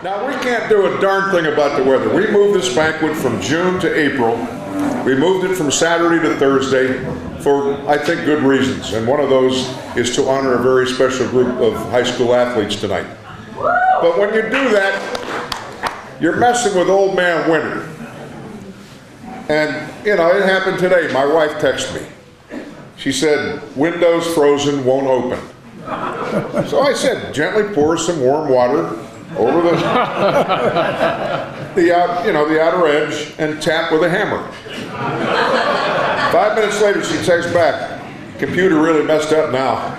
Now, we can't do a darn thing about the weather. We moved this banquet from June to April. We moved it from Saturday to Thursday for, I think, good reasons. And one of those is to honor a very special group of high school athletes tonight. But when you do that, you're messing with old man winter. And, you know, it happened today. My wife texted me. She said, "Windows frozen, won't open." So I said, gently pour some warm water over the outer edge and tap with a hammer. 5 minutes later, she texts back, "Computer really messed up now."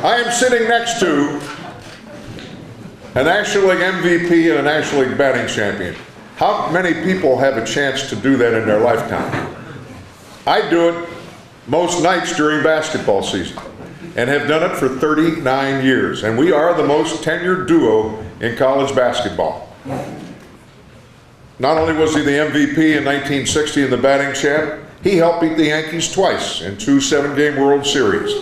I am sitting next to a National League MVP and a National League batting champion. How many people have a chance to do that in their lifetime? I do it most nights during basketball season and have done it for 39 years. And we are the most tenured duo in college basketball. Not only was he the MVP in 1960 and the batting champ, he helped beat the Yankees twice in 2 7-game World Series.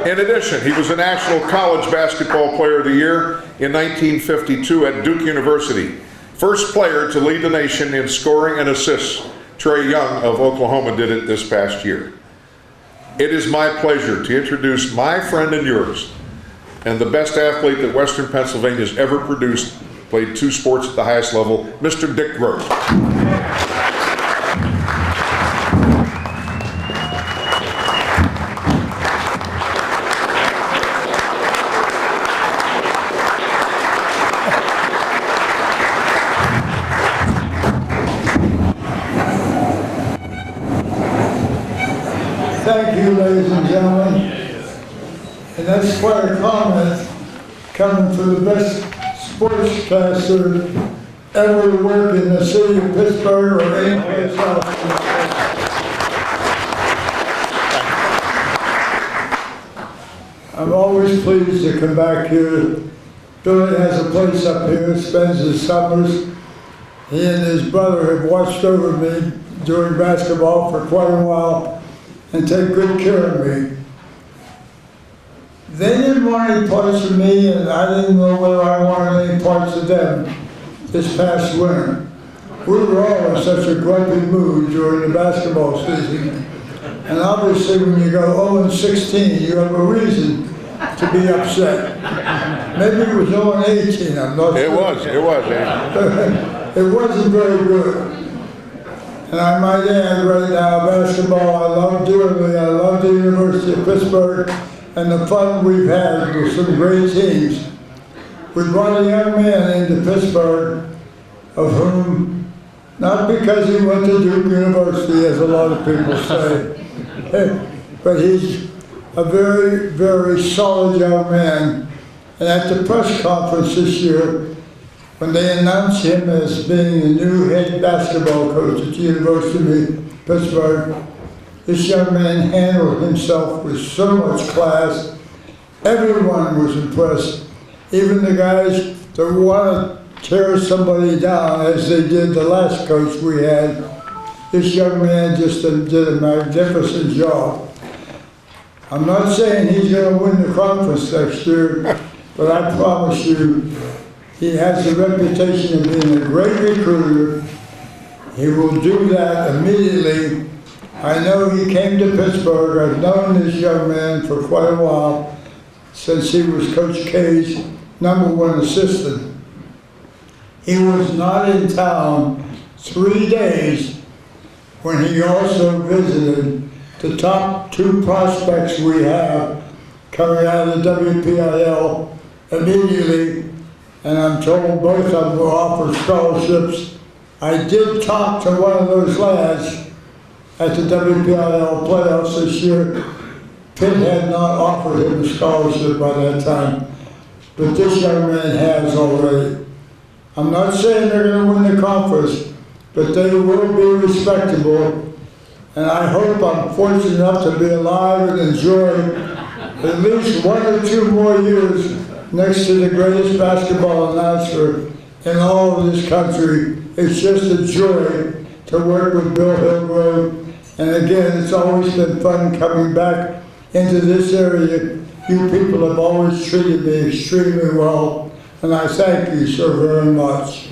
In addition, he was the National College Basketball Player of the Year in 1952 at Duke University. First player to lead the nation in scoring and assists. Trae Young of Oklahoma did it this past year. It is my pleasure to introduce my friend and yours, and the best athlete that Western Pennsylvania has ever produced, played 2 sports at the highest level, Mr. Dick Gross. Thank you, ladies and gentlemen. And that's quite a comment coming from the best sportscaster ever to work in the city of Pittsburgh or any place else. I'm always pleased to come back here. Billy has a place up here, spends his summers. He and his brother have watched over me during basketball for quite a while and take good care of me. They didn't want any parts of me, and I didn't know whether I wanted any parts of them this past winter. We were all in such a grumpy mood during the basketball season. And obviously when you go 0-16, you have a reason to be upset. Maybe it was 0-18, I'm not sure. It was, yeah. It wasn't very good. And I might add right now, basketball I love dearly. I love the University of Pittsburgh and the fun we've had with some great teams. We brought a young man into Pittsburgh of whom, not because he went to Duke University, as a lot of people say, but he's a very, very solid young man. And at the press conference this year, when they announced him as being the new head basketball coach at the University of Pittsburgh, this young man handled himself with so much class. Everyone was impressed, even the guys that want to tear somebody down as they did the last coach we had. This young man just did a magnificent job. I'm not saying he's going to win the conference next year, but I promise you, he has a reputation of being a great recruiter. He will do that immediately. I know he came to Pittsburgh. I've known this young man for quite a while, since he was Coach K's #1 assistant. He was not in town 3 days when he also visited the top 2 prospects we have coming out of the WPIL immediately. And I'm told both of them will offer scholarships. I did talk to one of those lads at the WPIL playoffs this year. Pitt had not offered him a scholarship by that time, but this young man has already. I'm not saying they're going to win the conference, but they will be respectable. And I hope I'm fortunate enough to be alive and enjoy at least 1 or 2 more years next to the greatest basketball announcer in all of this country. It's just a joy to work with Bill Hillgrove. And again, it's always been fun coming back into this area. You people have always treated me extremely well, and I thank you so very much.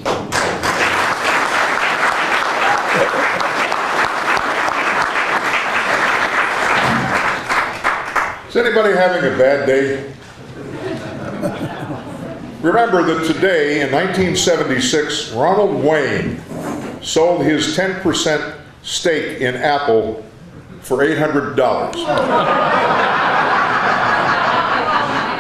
Is anybody having a bad day? Remember that today, in 1976, Ronald Wayne sold his 10% stake in Apple for $800.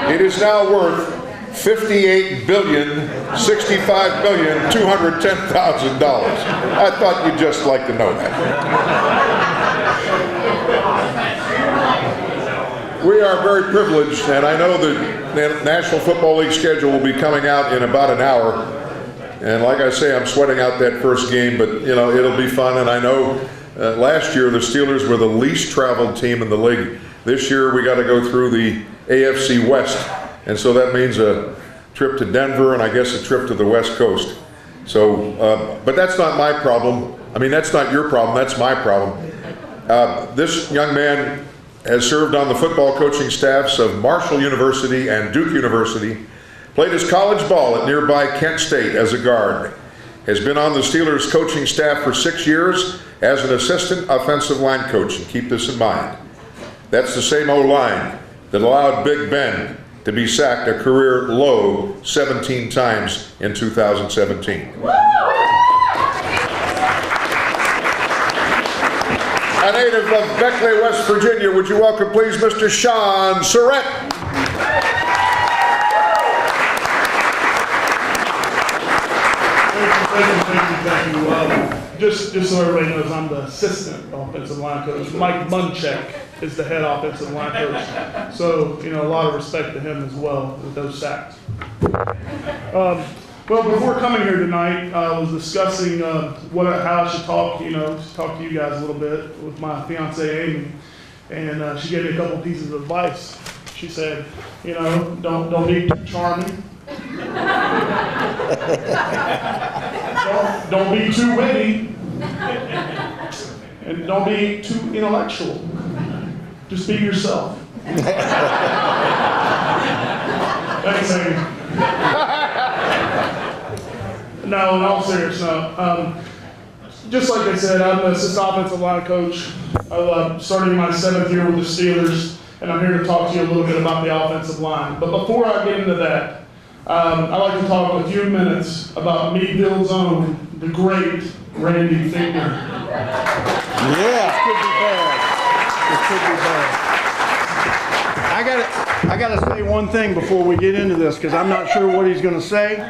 It is now worth $58,065,210,000. I thought you'd just like to know that. We are very privileged, and I know the National Football League schedule will be coming out in about an hour. And like I say, I'm sweating out that first game, but you know, it'll be fun. And I know last year the Steelers were the least traveled team in the league. This year we got to go through the AFC West, and so that means a trip to Denver and I guess a trip to the West Coast. So, but that's not my problem. I mean, that's not your problem, that's my problem. This young man has served on the football coaching staffs of Marshall University and Duke University, played his college ball at nearby Kent State as a guard, has been on the Steelers coaching staff for 6 years as an assistant offensive line coach, and keep this in mind. That's the same O-line that allowed Big Ben to be sacked a career low 17 times in 2017. A native of Beckley, West Virginia, would you welcome, please, Mr. Sean Surratt. Thank you. Just so everybody knows, I'm the assistant offensive line coach. Mike Munchak is the head offensive line coach. So, you know, a lot of respect to him as well with those sacks. Well, before coming here tonight, I was discussing how I should talk to you guys a little bit with my fiancée Amy, and she gave me a couple pieces of advice. She said, you know, don't be too charming, don't be too witty, and don't be too intellectual. Just be yourself. Thanks, Amy. No, in all seriousness, just like I said, I'm the assistant offensive line coach. I'm starting my 7th year with the Steelers, and I'm here to talk to you a little bit about the offensive line. But before I get into that, I'd like to talk a few minutes about Meadville's own, the great Randy Fichtner. Yeah, it could be bad. It could be bad. I gotta say one thing before we get into this, because I'm not sure what he's gonna say,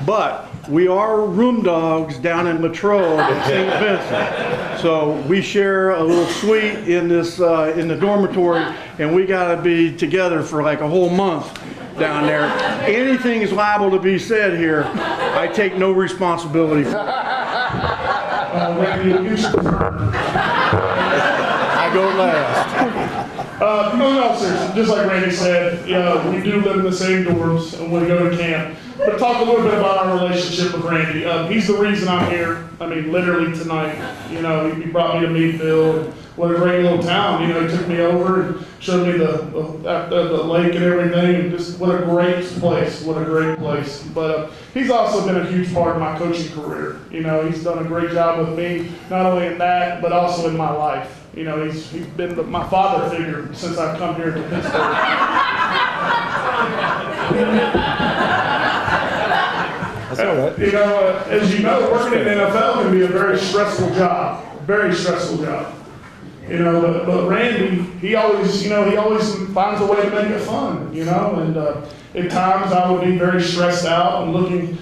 but we are room dogs down in Latrobe at St. Vincent. So we share a little suite in this in the dormitory, and we gotta be together for like a whole month down there. Anything is liable to be said here. I take no responsibility for it. I go last. No, seriously, just like Randy said, we do live in the same dorms and we go to camp. But talk a little bit about our relationship with Randy. He's the reason I'm here. I mean, literally tonight. You know, he brought me to Meadville. And what a great little town. You know, he took me over and showed me the lake and everything. And just what a great place. What a great place. But he's also been a huge part of my coaching career. You know, he's done a great job with me, not only in that, but also in my life. You know, he's been my father figure since I've come here to Pittsburgh. That's all right. You know, as you know, working in the NFL can be a very stressful job. Very stressful job. You know, but Randy, he always finds a way to make it fun. You know, and at times I would be very stressed out and looking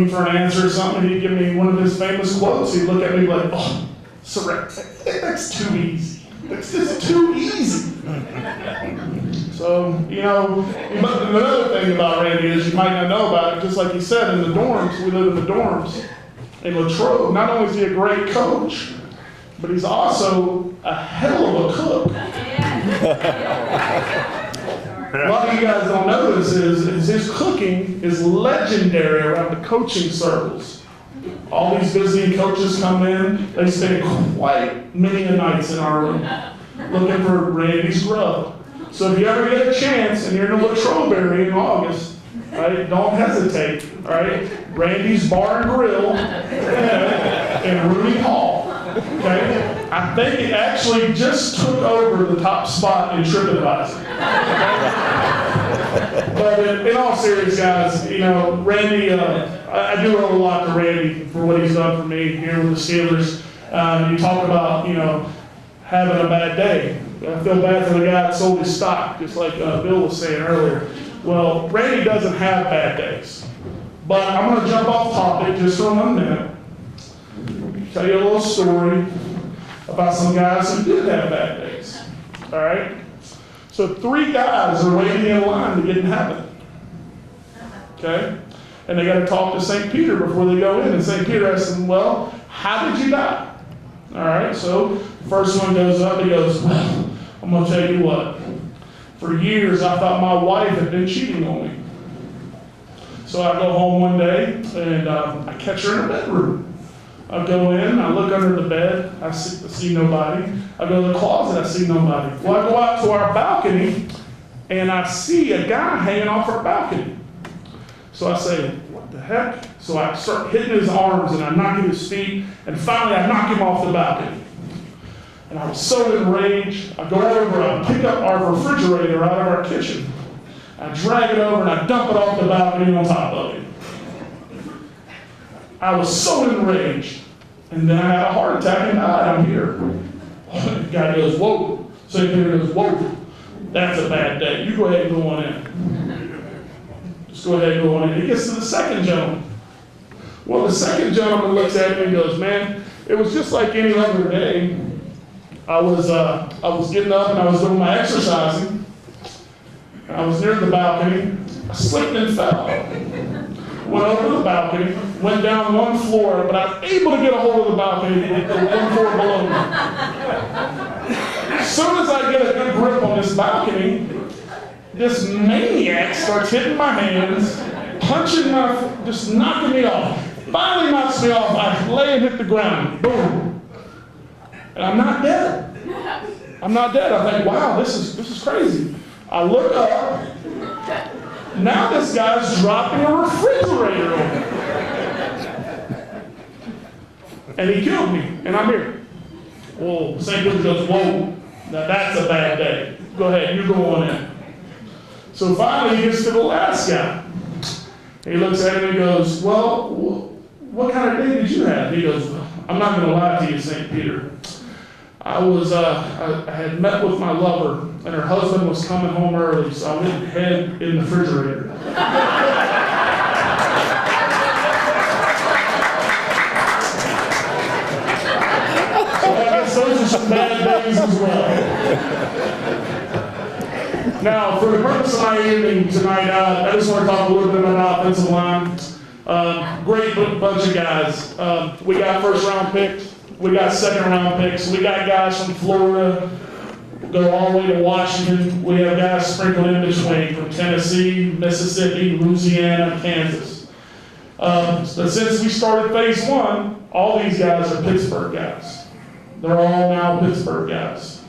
for an answer or something. He'd give me one of his famous quotes. He'd look at me like, "Oh, Surratt, that's too easy. That's just too easy." So, you know, another thing about Randy is you might not know about it, just like he said, in the dorms, we live in the dorms in Latrobe. Not only is he a great coach, but he's also a hell of a cook. A lot of you guys don't know this is his cooking is legendary around the coaching circles. All these visiting coaches come in, they spend quite many nights in our room looking for Randy's grub. So if you ever get a chance and you're in Latrobe area in August, right, don't hesitate, all right? Randy's Bar and Grill in Rooney Hall, okay? I think it actually just took over the top spot in TripAdvisor. Okay? But in all seriousness, guys, you know, Randy, I do owe a lot to Randy for what he's done for me here with the Steelers. You talk about, you know, having a bad day. I feel bad for the guy that sold his stock, just like Bill was saying earlier. Well, Randy doesn't have bad days. But I'm going to jump off topic just for 1 minute. Tell you a little story about some guys who did have bad days. All right? So 3 guys are waiting in line to get in heaven. Okay? And they got to talk to St. Peter before they go in. And St. Peter asks them, well, how did you die? All right, so first one goes up, he goes, well, I'm going to tell you what. For years, I thought my wife had been cheating on me. So I go home one day, and I catch her in her bedroom. I go in, I look under the bed, I see nobody. I go to the closet, I see nobody. Well, I go out to our balcony, and I see a guy hanging off our balcony. So I say, what the heck? So I start hitting his arms, and I knock at his feet, and finally I knock him off the balcony. And I was so enraged, I go over, I pick up our refrigerator out of our kitchen. I drag it over, and I dump it off the balcony on top of it. I was so enraged. And then I had a heart attack and died. I'm here. The guy goes, whoa. St. Peter goes, whoa. That's a bad day. You go ahead and go on in. Just go ahead and go on in. He gets to the second gentleman. Well, the second gentleman looks at me and goes, man, it was just like any other day. I was getting up and I was doing my exercising. I was near the balcony. I slipped and fell. Went over the balcony, went down 1 floor, but I was able to get a hold of the balcony with the 1 floor below me. As soon as I get a good grip on this balcony, this maniac starts hitting my hands, punching just knocking me off. Finally knocks me off. I lay and hit the ground. Boom. And I'm not dead. I'm not dead. I think, wow, this is crazy. I look up. Now this guy's dropping a refrigerator on me. And he killed me, and I'm here. Well, St. Peter goes, whoa, now that's a bad day. Go ahead, you go on in. So finally he gets to the last guy. He looks at him and he goes, well, what kind of day did you have? He goes, well, I'm not going to lie to you, St. Peter. I had met with my lover, and her husband was coming home early, so I went and hid in the refrigerator. So I guess those are some bad days as well. Now, for the purpose of my evening tonight, I just want to talk a little bit about offensive line. Great bunch of guys. We got first-round picks. We got second-round picks. We got guys from Florida, go all the way to Washington. We have guys sprinkled in between from Tennessee, Mississippi, Louisiana, Kansas. But since we started phase 1, all these guys are Pittsburgh guys. They're all now Pittsburgh guys.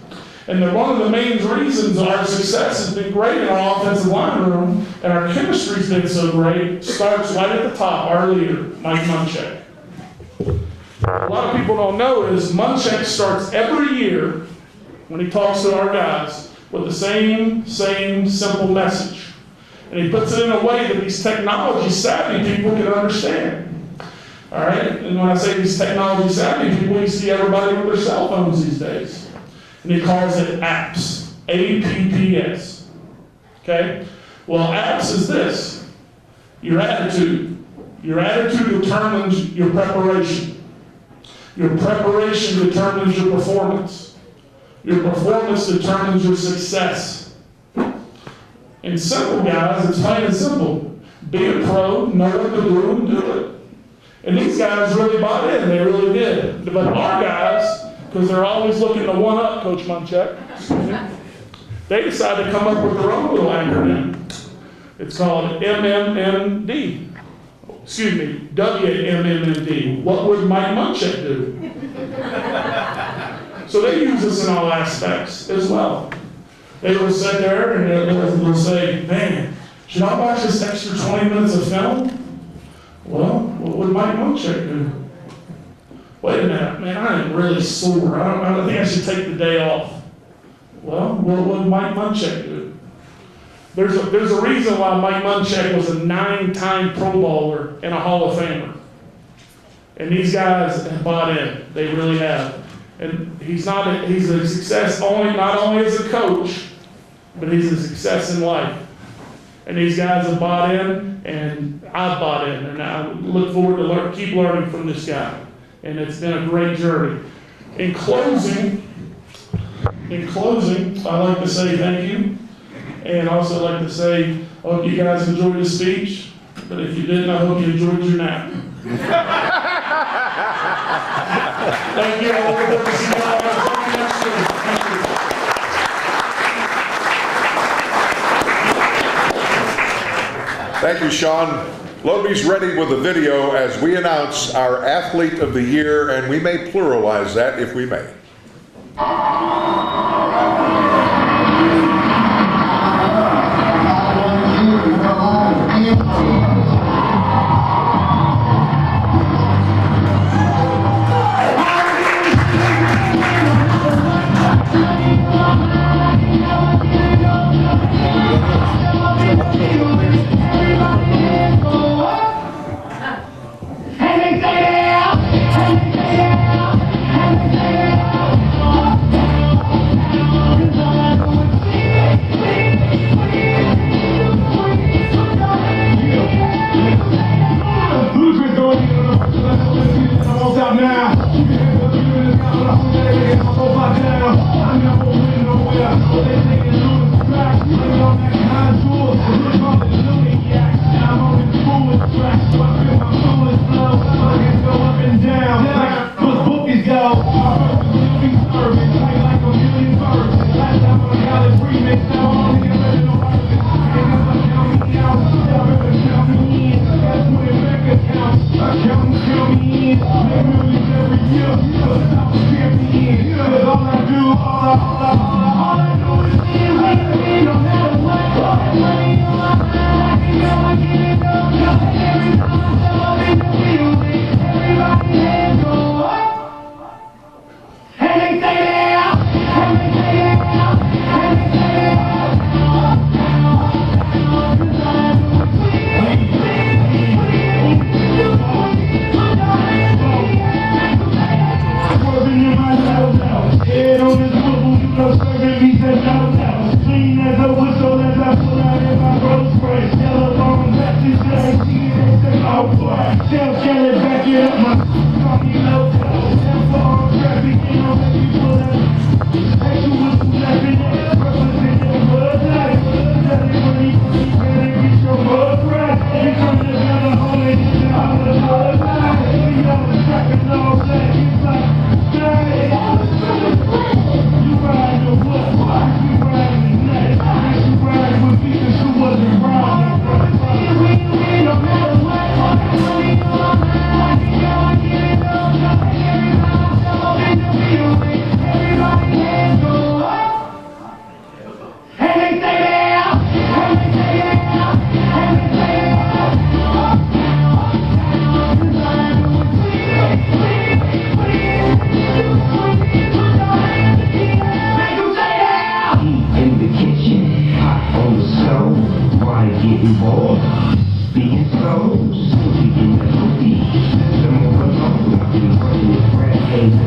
And one of the main reasons our success has been great in our offensive line room and our chemistry's been so great starts right at the top, our leader, Mike Munchak. A lot of people don't know is Munchak starts every year when he talks to our guys with the same simple message. And he puts it in a way that these technology savvy people can understand. All right? And when I say these technology savvy people, you see everybody with their cell phones these days. And he calls it APPS. APPS. Okay? Well, APPS is this. Your attitude. Your attitude determines your preparation. Your preparation determines your performance. Your performance determines your success. In simple, guys, it's plain and simple. Be a pro, know what to do, and do it. And these guys really bought in. They really did. But our guys, because they're always looking to one-up Coach Munchak, they decided to come up with their own little acronym. It's called MMMD. Excuse me, WMMD. What would Mike Munchak do? So they use this in all aspects as well. they will sit there and they'll say, man, should I watch this extra 20 minutes of film? Well, what would Mike Munchak do? Wait a minute, man, I am really sore. I don't think I should take the day off. Well, what would Mike Munchak do? There's a reason why Mike Munchak was a 9-time Pro Bowler and a Hall of Famer. And these guys have bought in. They really have. And he's a success not only as a coach, but he's a success in life. And these guys have bought in, and I've bought in, and I look forward to keep learning from this guy. And it's been a great journey. In closing, I'd like to say thank you, and also like to say I hope you guys enjoyed the speech. But if you didn't, I hope you enjoyed your nap. Thank you. I look forward to seeing you all next week. Thank you, Sean. Loby's ready with a video as we announce our Athlete of the Year, and we may pluralize that if we may. Hey,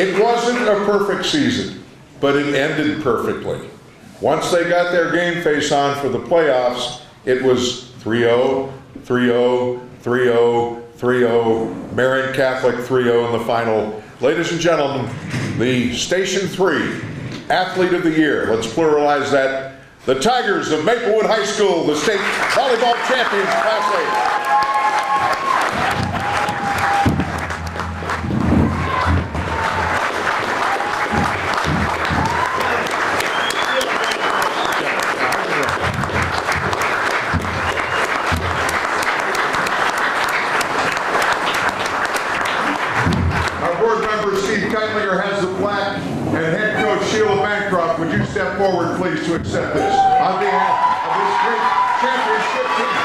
It wasn't a perfect season, but it ended perfectly. Once they got their game face on for the playoffs, it was 3-0, 3-0, 3-0, 3-0, Marian Catholic 3-0 in the final. Ladies and gentlemen, the Station 3 Athlete of the Year, let's pluralize that, the Tigers of Maplewood High School, the state volleyball champions, Class A. Has the plaque, and head coach Sheila Bancroft, would you step forward please to accept this on behalf of this great championship team.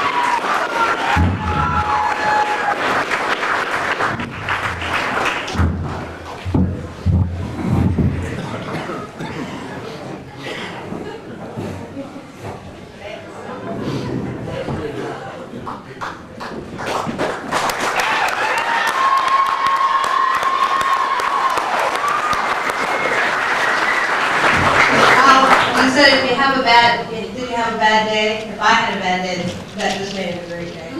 If you have a bad day, if I had a bad day, that just made it a great day.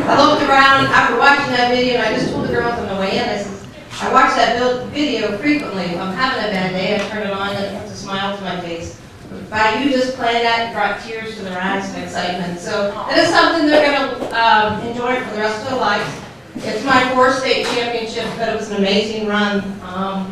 I looked around after watching that video, and I just told the girls on the way in, I said, I watch that video frequently. If I'm having a bad day, I turn it on and it puts a smile to my face. By you just playing that, it brought tears to their eyes and excitement. So it is something they're going to enjoy for the rest of their lives. It's my 4th state championship, but it was an amazing run.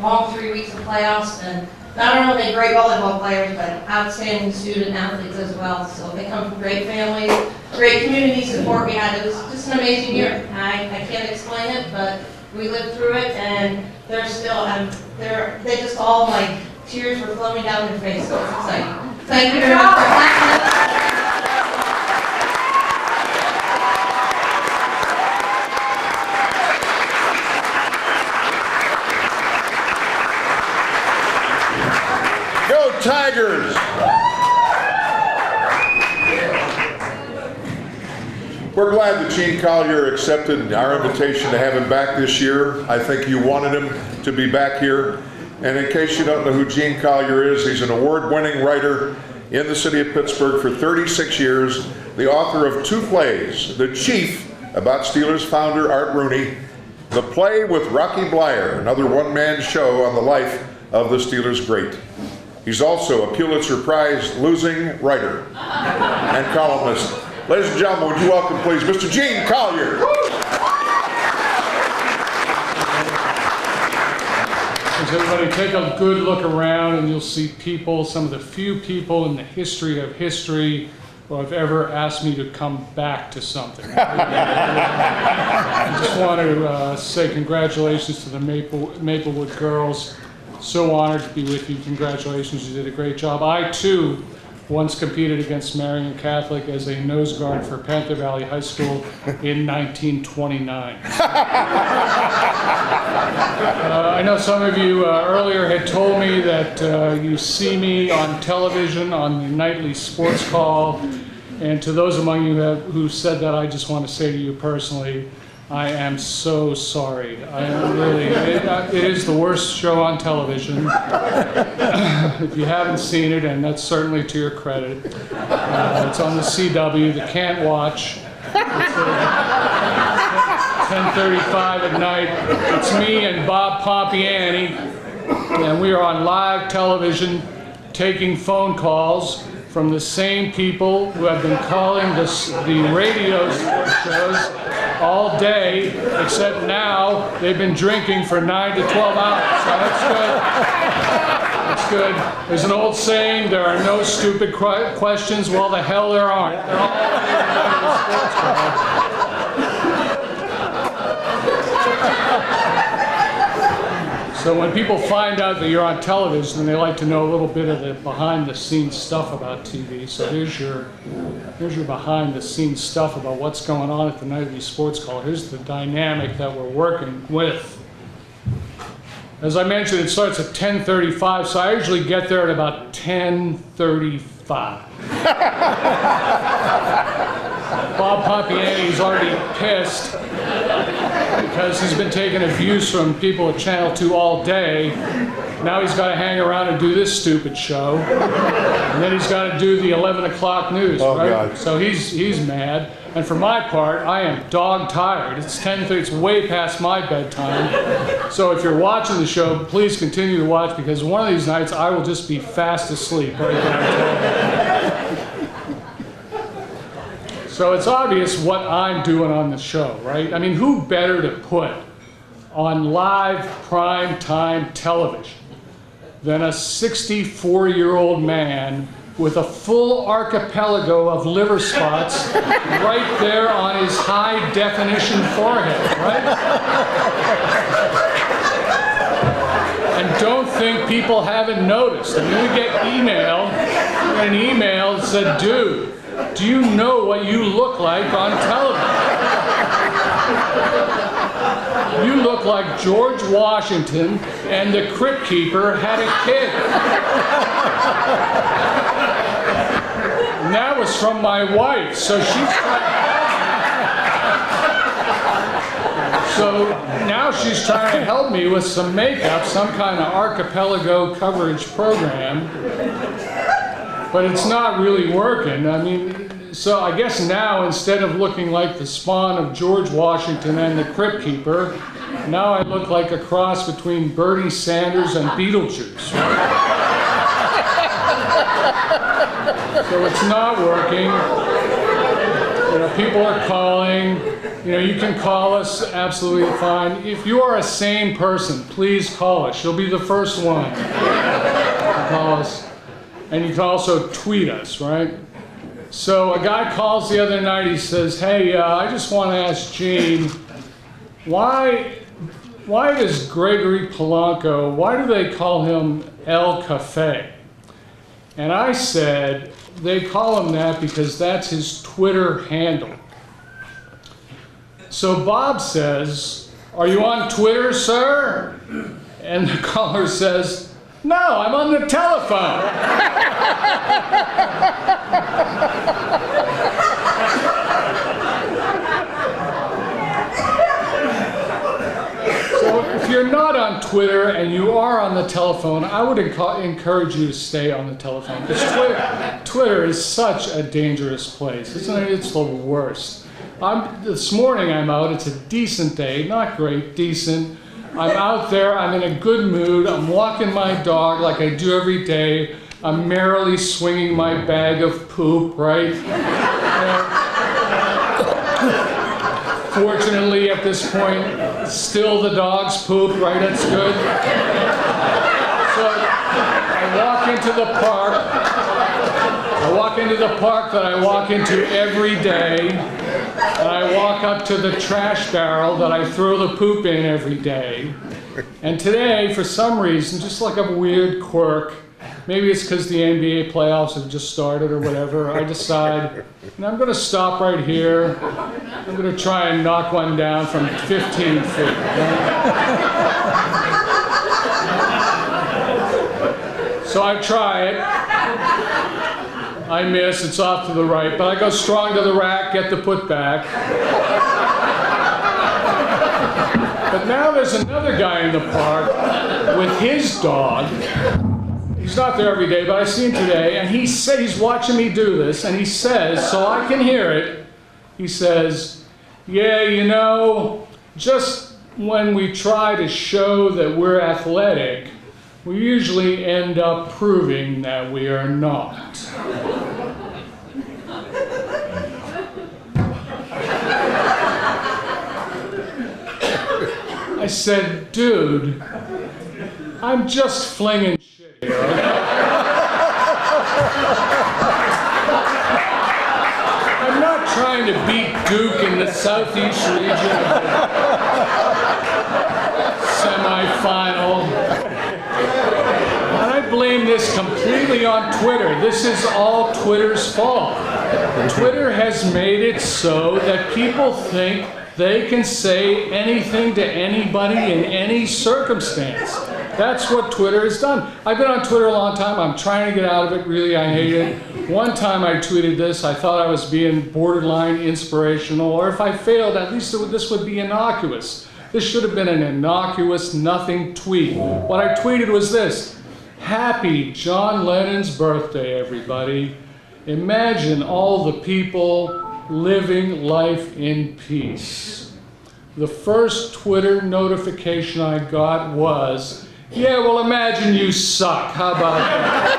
Long 3 weeks of playoffs, and not only great volleyball players, but outstanding student athletes as well. So they come from great families, great community support we had. It was just an amazing year. I can't explain it, but we lived through it, and they're still, they just all, like, tears were flowing down their face, so it's exciting. Thank you very much for that. Tigers! We're glad that Gene Collier accepted our invitation to have him back this year. I think you wanted him to be back here. And in case you don't know who Gene Collier is, he's an award-winning writer in the city of Pittsburgh for 36 years, the author of 2 plays, The Chief, about Steelers founder Art Rooney, The Play with Rocky Blyer, another one-man show on the life of the Steelers great. He's also a Pulitzer Prize losing writer and columnist. Ladies and gentlemen, would you welcome please Mr. Gene Collier. So everybody take a good look around and you'll see people, some of the few people in the history of history who have ever asked me to come back to something. I just want to say congratulations to the Maplewood girls. So honored to be with you. Congratulations, you did a great job. I, too, once competed against Marian Catholic as a nose guard for Panther Valley High School in 1929. I know some of you earlier had told me that you see me on television on the nightly sports call. And to those among you who said that, I just want to say to you personally, I am so sorry. I am really, it is the worst show on television. If you haven't seen it, and that's certainly to your credit, it's on the CW, the Can't Watch. It's 10:35 at night. It's me and Bob Pompiani, and we are on live television taking phone calls from the same people who have been calling the radio shows all day, except now they've been drinking for 9 to 12 hours. So that's good. That's good. There's an old saying, there are no stupid questions. Well, the hell there aren't. They're all sports cards. So when people find out that you're on television, they like to know a little bit of the behind-the-scenes stuff about TV. So here's your behind-the-scenes stuff about what's going on at the Nightly Sports Call. Here's the dynamic that we're working with. As I mentioned, it starts at 10:35, so I usually get there at about 10:35. Bob Pompiani's already pissed because he's been taking abuse from people at Channel 2 all day. Now he's got to hang around and do this stupid show. And then he's got to do the 11 o'clock news, Oh, right? God. So he's mad. And for my part, I am dog tired. It's 10:30, it's way past my bedtime. So if you're watching the show, please continue to watch, because one of these nights I will just be fast asleep right there. So it's obvious what I'm doing on the show, right? I mean, who better to put on live prime time television than a 64-year-old man with a full archipelago of liver spots right there on his high-definition forehead, right? And don't think people haven't noticed. I mean, we get an email that said, dude, do you know what you look like on television? You look like George Washington and the Crypt Keeper had a kid. And that was from my wife, so now she's trying to help me with some makeup, some kind of archipelago coverage program, but it's not really working. I mean, so I guess now, instead of looking like the spawn of George Washington and the Crypt Keeper, now I look like a cross between Bernie Sanders and Beetlejuice. So it's not working. You know, people are calling. You know, you can call us, absolutely fine. If you are a sane person, please call us. You'll be the first one to call us. And you can also tweet us, right? So a guy calls the other night, he says, hey, I just want to ask Gene, why does Gregory Polanco, why do they call him El Cafe? And I said, they call him that because that's his Twitter handle. So Bob says, are you on Twitter, sir? And the caller says, no, I'm on the telephone. So if you're not on Twitter and you are on the telephone, I would encourage you to stay on the telephone, because Twitter is such a dangerous place. Isn't it? It's the worst. This morning I'm out, it's a decent day, not great, decent. I'm out there, I'm in a good mood, I'm walking my dog like I do every day, I'm merrily swinging my bag of poop, right? Fortunately, at this point, still the dog's poop, right? That's good. So I walk into the park. I walk into the park that I walk into every day, and I walk up to the trash barrel that I throw the poop in every day. And today, for some reason, just like a weird quirk, maybe it's because the NBA playoffs have just started or whatever, I decide, and I'm going to stop right here. I'm going to try and knock one down from 15 feet. So I try it. I miss, it's off to the right, but I go strong to the rack, get the putback. But now there's another guy in the park with his dog. He's not there every day, but I see him today, and he said he's watching me do this, and he says, so I can hear it, he says, yeah, you know, just when we try to show that we're athletic, we usually end up proving that we are not. I said, dude, I'm just flinging shit here, okay? I'm not trying to beat Duke in the Southeast region of the semifinal. And I blame this completely on Twitter. This is all Twitter's fault. Twitter has made it so that people think they can say anything to anybody in any circumstance. That's what Twitter has done. I've been on Twitter a long time. I'm trying to get out of it. Really, I hate it. One time I tweeted this. I thought I was being borderline inspirational, or if I failed, at least this would be innocuous. This should have been an innocuous, nothing tweet. What I tweeted was this: Happy John Lennon's birthday, everybody. Imagine all the people living life in peace. The first Twitter notification I got was, yeah, well, imagine you suck. How about that?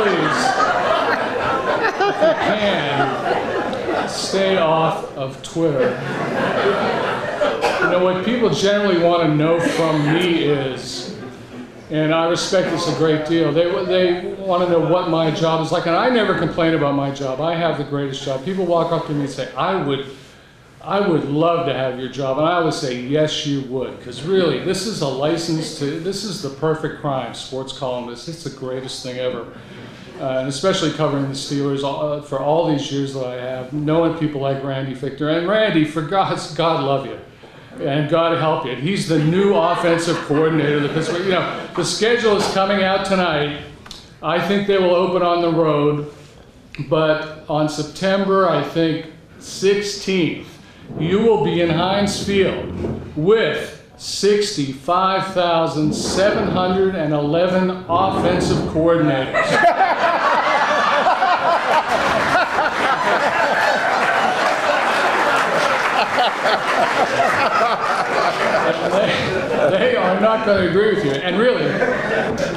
Please, if you can, stay off of Twitter. You know, what people generally want to know from me is, and I respect this a great deal, they want to know what my job is like, and I never complain about my job. I have the greatest job. People walk up to me and say, I would love to have your job, and I would say, yes, you would, because really, this is a license to, this is the perfect crime, sports columnist. It's the greatest thing ever. And especially covering the Steelers for all these years that I have, knowing people like Randy Fichtner. And Randy, for God love you. And God help you. He's the new offensive coordinator of the Pittsburgh. You know, the schedule is coming out tonight. I think they will open on the road, but on September, I think, 16th, you will be in Heinz Field with 65,711 offensive coordinators. They are not going to agree with you. And really,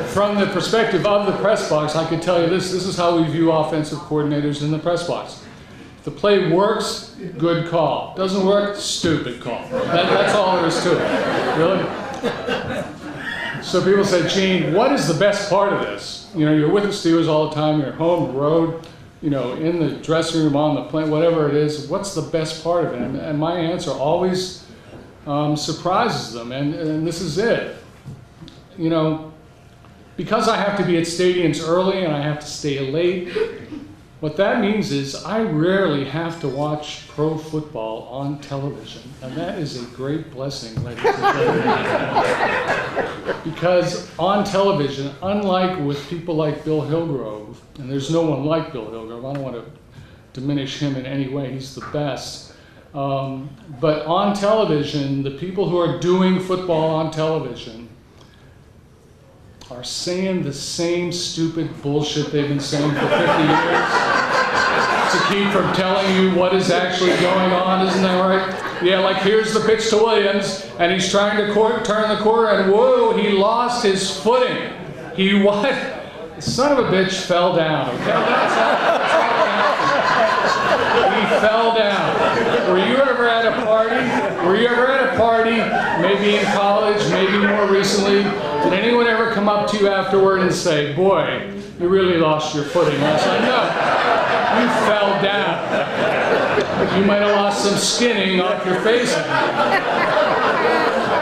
from the perspective of the press box, I can tell you this is how we view offensive coordinators in the press box. If the play works, good call. Doesn't work, stupid call. That's all there is to it. Really? So people say, Gene, what is the best part of this? You know, you're with the Steelers all the time, you're home, road, you know, in the dressing room, on the plane, whatever it is. What's the best part of it? And my answer always surprises them, and this is it. You know, because I have to be at stadiums early and I have to stay late, what that means is I rarely have to watch pro football on television, and that is a great blessing, ladies and gentlemen. Because on television, unlike with people like Bill Hillgrove, and there's no one like Bill Hillgrove, I don't want to diminish him in any way, he's the best. But on television, the people who are doing football on television are saying the same stupid bullshit they've been saying for 50 years to keep from telling you what is actually going on, isn't that right? Yeah, like here's the pitch to Williams, and he's trying to turn the corner, and whoa, he lost his footing. He what? The son of a bitch fell down, okay? That's all. He fell down. Were you ever at a party? Maybe in college, maybe more recently? Did anyone ever come up to you afterward and say, boy, you really lost your footing last night? No, you fell down. You might have lost some skinning off your face.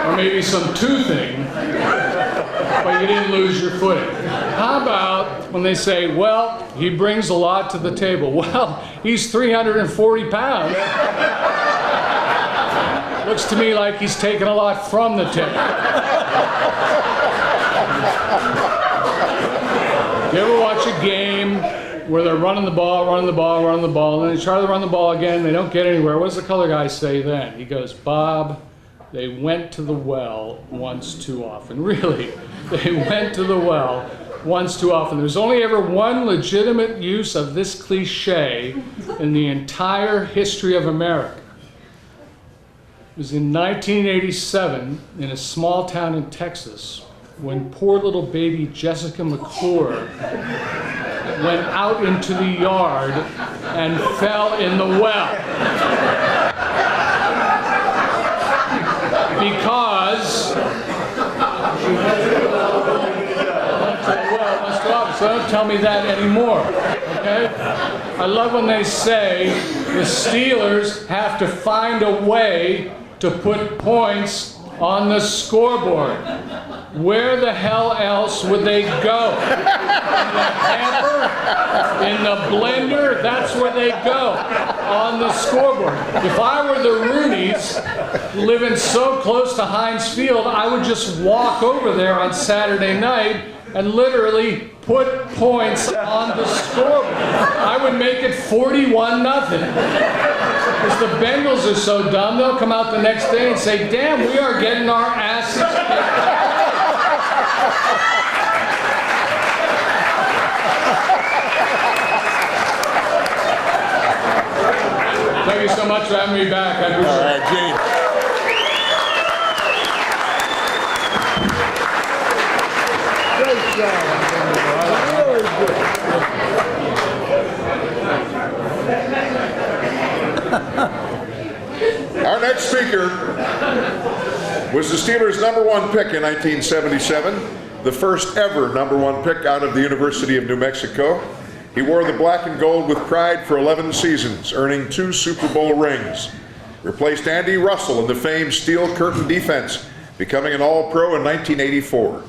Or maybe some toothing, but you didn't lose your footing. How about when they say, well, he brings a lot to the table? Well, he's 340 pounds. Looks to me like he's taken a lot from the table. You ever watch a game where they're running the ball, and then they try to run the ball again, they don't get anywhere? What does the color guy say then? He goes, Bob, they went to the well once too often. Really, they went to the well once too often. There's only ever one legitimate use of this cliche in the entire history of America. It was in 1987 in a small town in Texas when poor little baby Jessica McClure went out into the yard and fell in the well. Because she went to the well, so don't tell me that anymore, okay? I love when they say the Steelers have to find a way to put points on the scoreboard. Where the hell else would they go? In the hamper? In the blender? That's where they go, on the scoreboard. If I were the Rooneys, living so close to Heinz Field, I would just walk over there on Saturday night and literally put points on the scoreboard. I would make it 41-0. Because the Bengals are so dumb, they'll come out the next day and say, damn, we are getting our asses kicked. Thank you so much for having me back. I appreciate All it. right, Gene. Great job. Really good. Our next speaker was the Steelers' #1 pick in 1977, the first ever #1 pick out of the University of New Mexico. He wore the black and gold with pride for 11 seasons, earning 2 Super Bowl rings. Replaced Andy Russell in the famed Steel Curtain defense, becoming an All-Pro in 1984.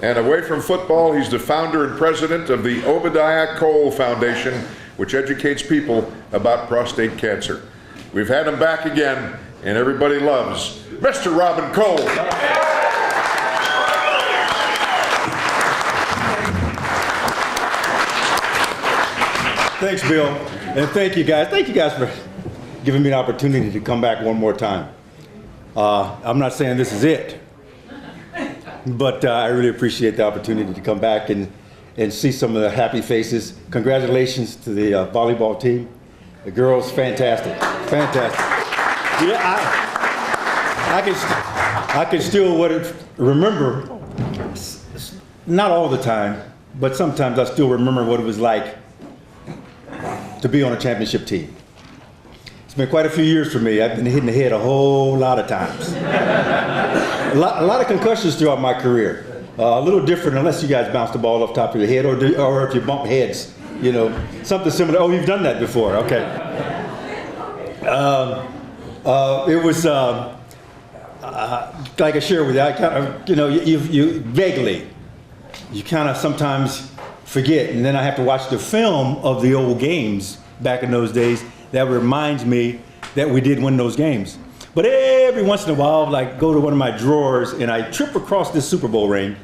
And away from football, he's the founder and president of the Obadiah Cole Foundation, which educates people about prostate cancer. We've had him back again, and everybody loves Mr. Robin Cole. Thanks, Bill, and thank you guys. Thank you guys for giving me an opportunity to come back one more time. I'm not saying this is it, but I really appreciate the opportunity to come back and see some of the happy faces. Congratulations to the volleyball team. The girls, fantastic, fantastic. Yeah, I can still remember, not all the time, but sometimes I still remember what it was like to be on a championship team. It's been quite a few years for me. I've been hitting the head a whole lot of times. A lot of concussions throughout my career. A little different unless you guys bounce the ball off top of your head or if you bump heads, you know, something similar. Oh, you've done that before, okay. It was, like I shared with you, I kind of, you know, you vaguely, you kind of sometimes forget, and then I have to watch the film of the old games back in those days that reminds me that we did win those games. But every once in a while, like go to one of my drawers and I trip across this Super Bowl ring,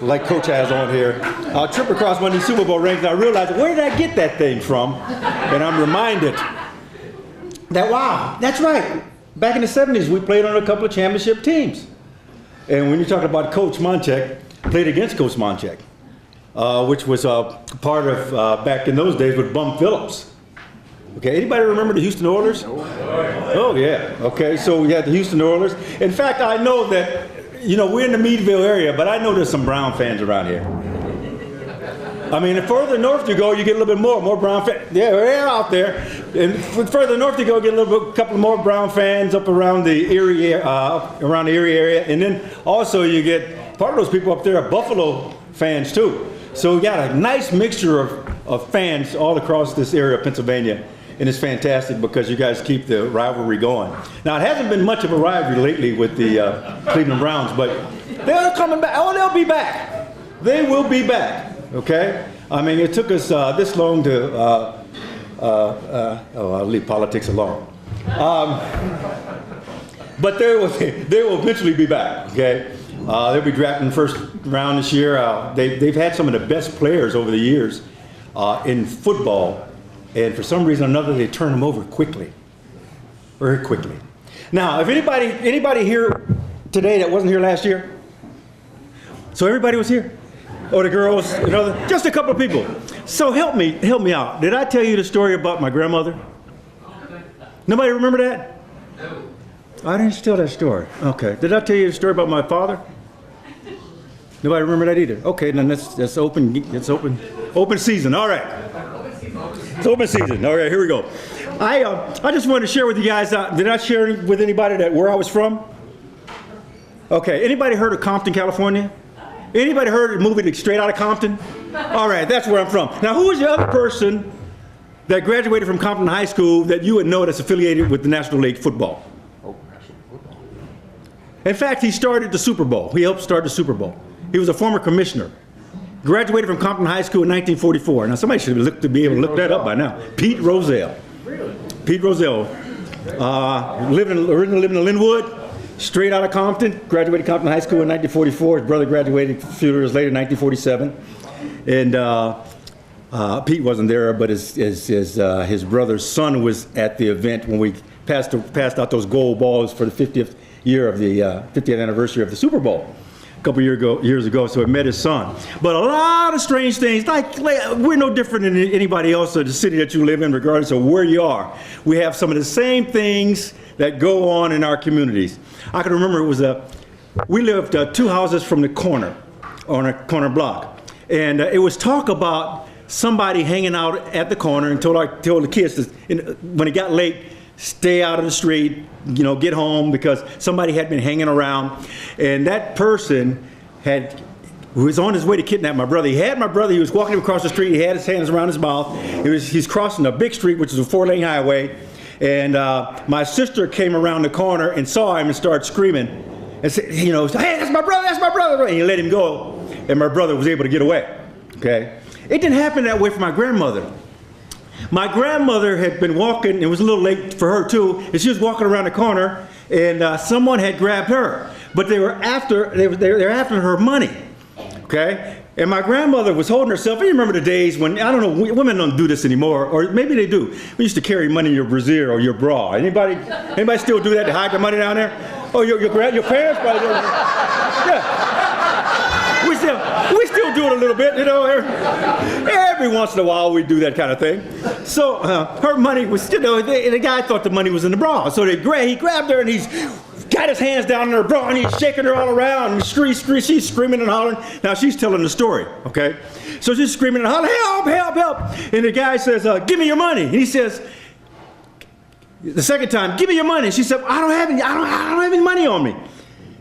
like Coach has on here. I'll trip across one of these Super Bowl rings and I realize, where did I get that thing from? And I'm reminded that, wow, that's right. Back in the 70s, we played on a couple of championship teams. And when you talk about Coach Monchek, played against Coach Monchek. Which was part of, back in those days, with Bum Phillips. Okay, anybody remember the Houston Oilers? Oh, yeah. Okay, so we had the Houston Oilers. In fact, I know that, you know, we're in the Meadville area, but I know there's some Brown fans around here. I mean, the further north you go, you get a little bit more Brown fans. Yeah, they're out there. And further north you go, get a couple more Brown fans up around the Erie area. And then also you get part of those people up there are Buffalo fans too. So we got a nice mixture of fans all across this area of Pennsylvania, and it's fantastic because you guys keep the rivalry going. Now, it hasn't been much of a rivalry lately with the Cleveland Browns, but they're coming back. Oh, they'll be back. They will be back, okay? I mean, it took us this long to, I'll leave politics alone. But they will eventually be back, okay? They'll be drafting first round this year. They've had some of the best players over the years in football, and for some reason or another, they turn them over quickly, very quickly. Now, if anybody here today that wasn't here last year, so everybody was here, or the girls, you know, just a couple of people. So help me out. Did I tell you the story about my grandmother? Nobody remember that? No. I didn't tell that story. Okay. Did I tell you the story about my father? Nobody remember that either. Okay, then that's open. It's open season. All right. It's open season. All right, here we go. I just wanted to share with you guys. Did I share with anybody that where I was from? Okay. Anybody heard of Compton, California? Anybody heard of the movie Straight Outta Compton? All right, that's where I'm from. Now, who was the other person that graduated from Compton High School that you would know that's affiliated with the National League football? In fact, he started the Super Bowl. He helped start the Super Bowl. He was a former commissioner. Graduated from Compton High School in 1944. Now, somebody should be able to look that up by now. Pete Rozelle. Really? Pete Rozelle. Originally living in Linwood, straight out of Compton. Graduated Compton High School in 1944. His brother graduated a few years later in 1947. And Pete wasn't there, but his brother's son was at the event when we passed out those gold balls for the 50th year of the 50th anniversary of the Super Bowl. A couple years ago, so I met his son. But a lot of strange things, like we're no different than anybody else in the city that you live in, regardless of where you are. We have some of the same things that go on in our communities. I can remember we lived 2 houses from the corner, on a corner block. And it was talk about somebody hanging out at the corner and told the kids, when it got late, stay out of the street, get home, because somebody had been hanging around. And that person was on his way to kidnap my brother. He had my brother, he was walking across the street, he had his hands around his mouth. He's crossing a big street, which is a 4-lane highway. And my sister came around the corner and saw him and started screaming. And said, hey, that's my brother. And he let him go. And my brother was able to get away, okay? It didn't happen that way for my grandmother. My grandmother had been walking, it was a little late for her too, and she was walking around the corner, and someone had grabbed her. But they were after her money, okay? And my grandmother was holding herself. You remember the days when, I don't know, women don't do this anymore, or maybe they do. We used to carry money in your brassiere or your bra. Anybody still do that to hide the money down there? Oh, your parents probably do. Yeah. We still do it a little bit, every once in a while we do that kind of thing. So her money was, the guy thought the money was in the bra. So he grabbed her and he's got his hands down in her bra and he's shaking her all around and she's screaming and hollering. Now she's telling the story, okay? So she's screaming and hollering, help. And the guy says, give me your money. And he says, the second time, give me your money. She said, I don't have any money on me.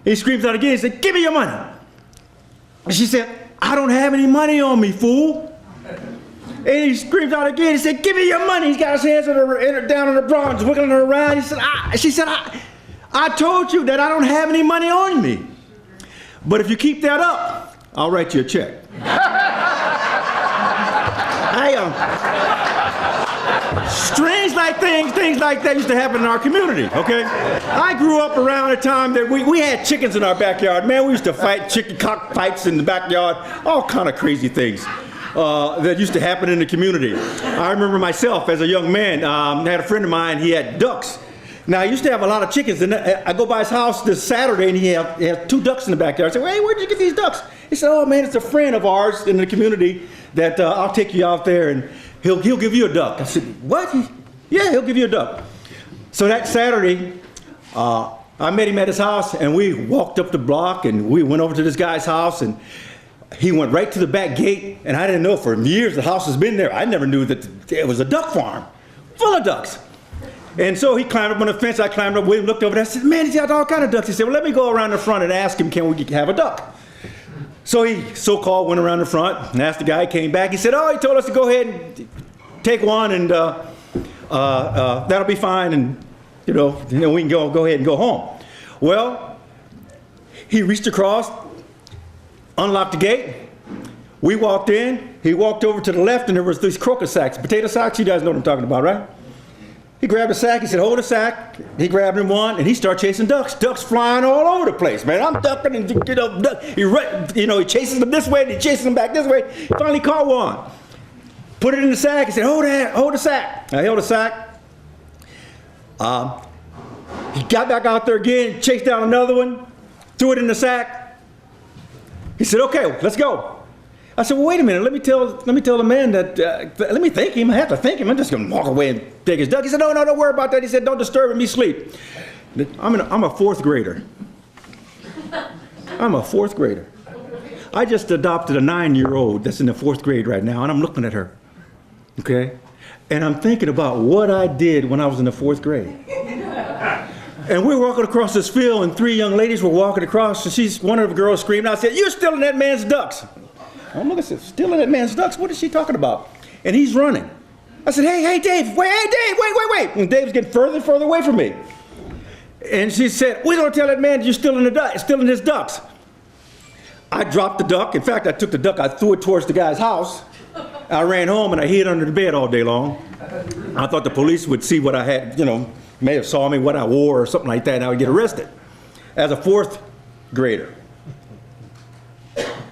He screams out again, he said, give me your money. And she said, I don't have any money on me, fool. And he screams out again. He said, give me your money. He's got his hands down in her bra and wiggling her around. She said, I told you that I don't have any money on me. But if you keep that up, I'll write you a check. Strange things like that used to happen in our community, okay? I grew up around a time that we had chickens in our backyard. Man, we used to fight chicken cock fights in the backyard, all kind of crazy things that used to happen in the community. I remember myself as a young man, I had a friend of mine, he had ducks. Now, he used to have a lot of chickens, and I go by his house this Saturday, and he had 2 ducks in the backyard. I said, well, hey, where'd you get these ducks? He said, oh, man, it's a friend of ours in the community that I'll take you out there, and he'll give you a duck. I said, what? Yeah, he'll give you a duck. So that Saturday, I met him at his house, and we walked up the block, and we went over to this guy's house, and he went right to the back gate, and I didn't know for years the house has been there. I never knew that it was a duck farm full of ducks. And so he climbed up on the fence. I climbed up with him, looked over there. I said, man, he's got all kind of ducks. He said, well, let me go around the front and ask him, can we have a duck? So he so-called went around the front and asked the guy, came back. He said, oh, he told us to go ahead and take one, and that'll be fine, and we can go ahead and go home. Well, he reached across, unlocked the gate. We walked in. He walked over to the left, and there was these crocus sacks, potato sacks. You guys know what I'm talking about, right? He grabbed a sack. He said, hold the sack. He grabbed him one, and he started chasing ducks. Ducks flying all over the place, man. I'm ducking, and he chases them this way, and he chases them back this way. He finally caught one. Put it in the sack. He said, hold the sack. I held the sack. He got back out there again, chased down another one, threw it in the sack. He said, okay, let's go. I said, well, wait a minute. Let me tell the man that, let me thank him. I have to thank him. I'm just going to walk away and take his duck. He said, no, don't worry about that. He said, don't disturb him. He sleep. I'm a 4th grader. I'm a 4th grader. I just adopted a 9-year-old that's in the 4th grade right now, and I'm looking at her, okay? And I'm thinking about what I did when I was in the 4th grade. And we were walking across this field, and 3 young ladies were walking across, and one of the girls screamed. I said, you're stealing that man's ducks. I'm looking, I said, stealing that man's ducks? What is she talking about? And he's running. I said, hey, Dave, wait. And Dave's getting further and further away from me. And she said, "We're gonna tell that man you're stealing his ducks." I dropped the duck. In fact, I took the duck, I threw it towards the guy's house. I ran home and I hid under the bed all day long. I thought the police would see what I had, may have saw me, what I wore or something like that, and I would get arrested as a 4th grader.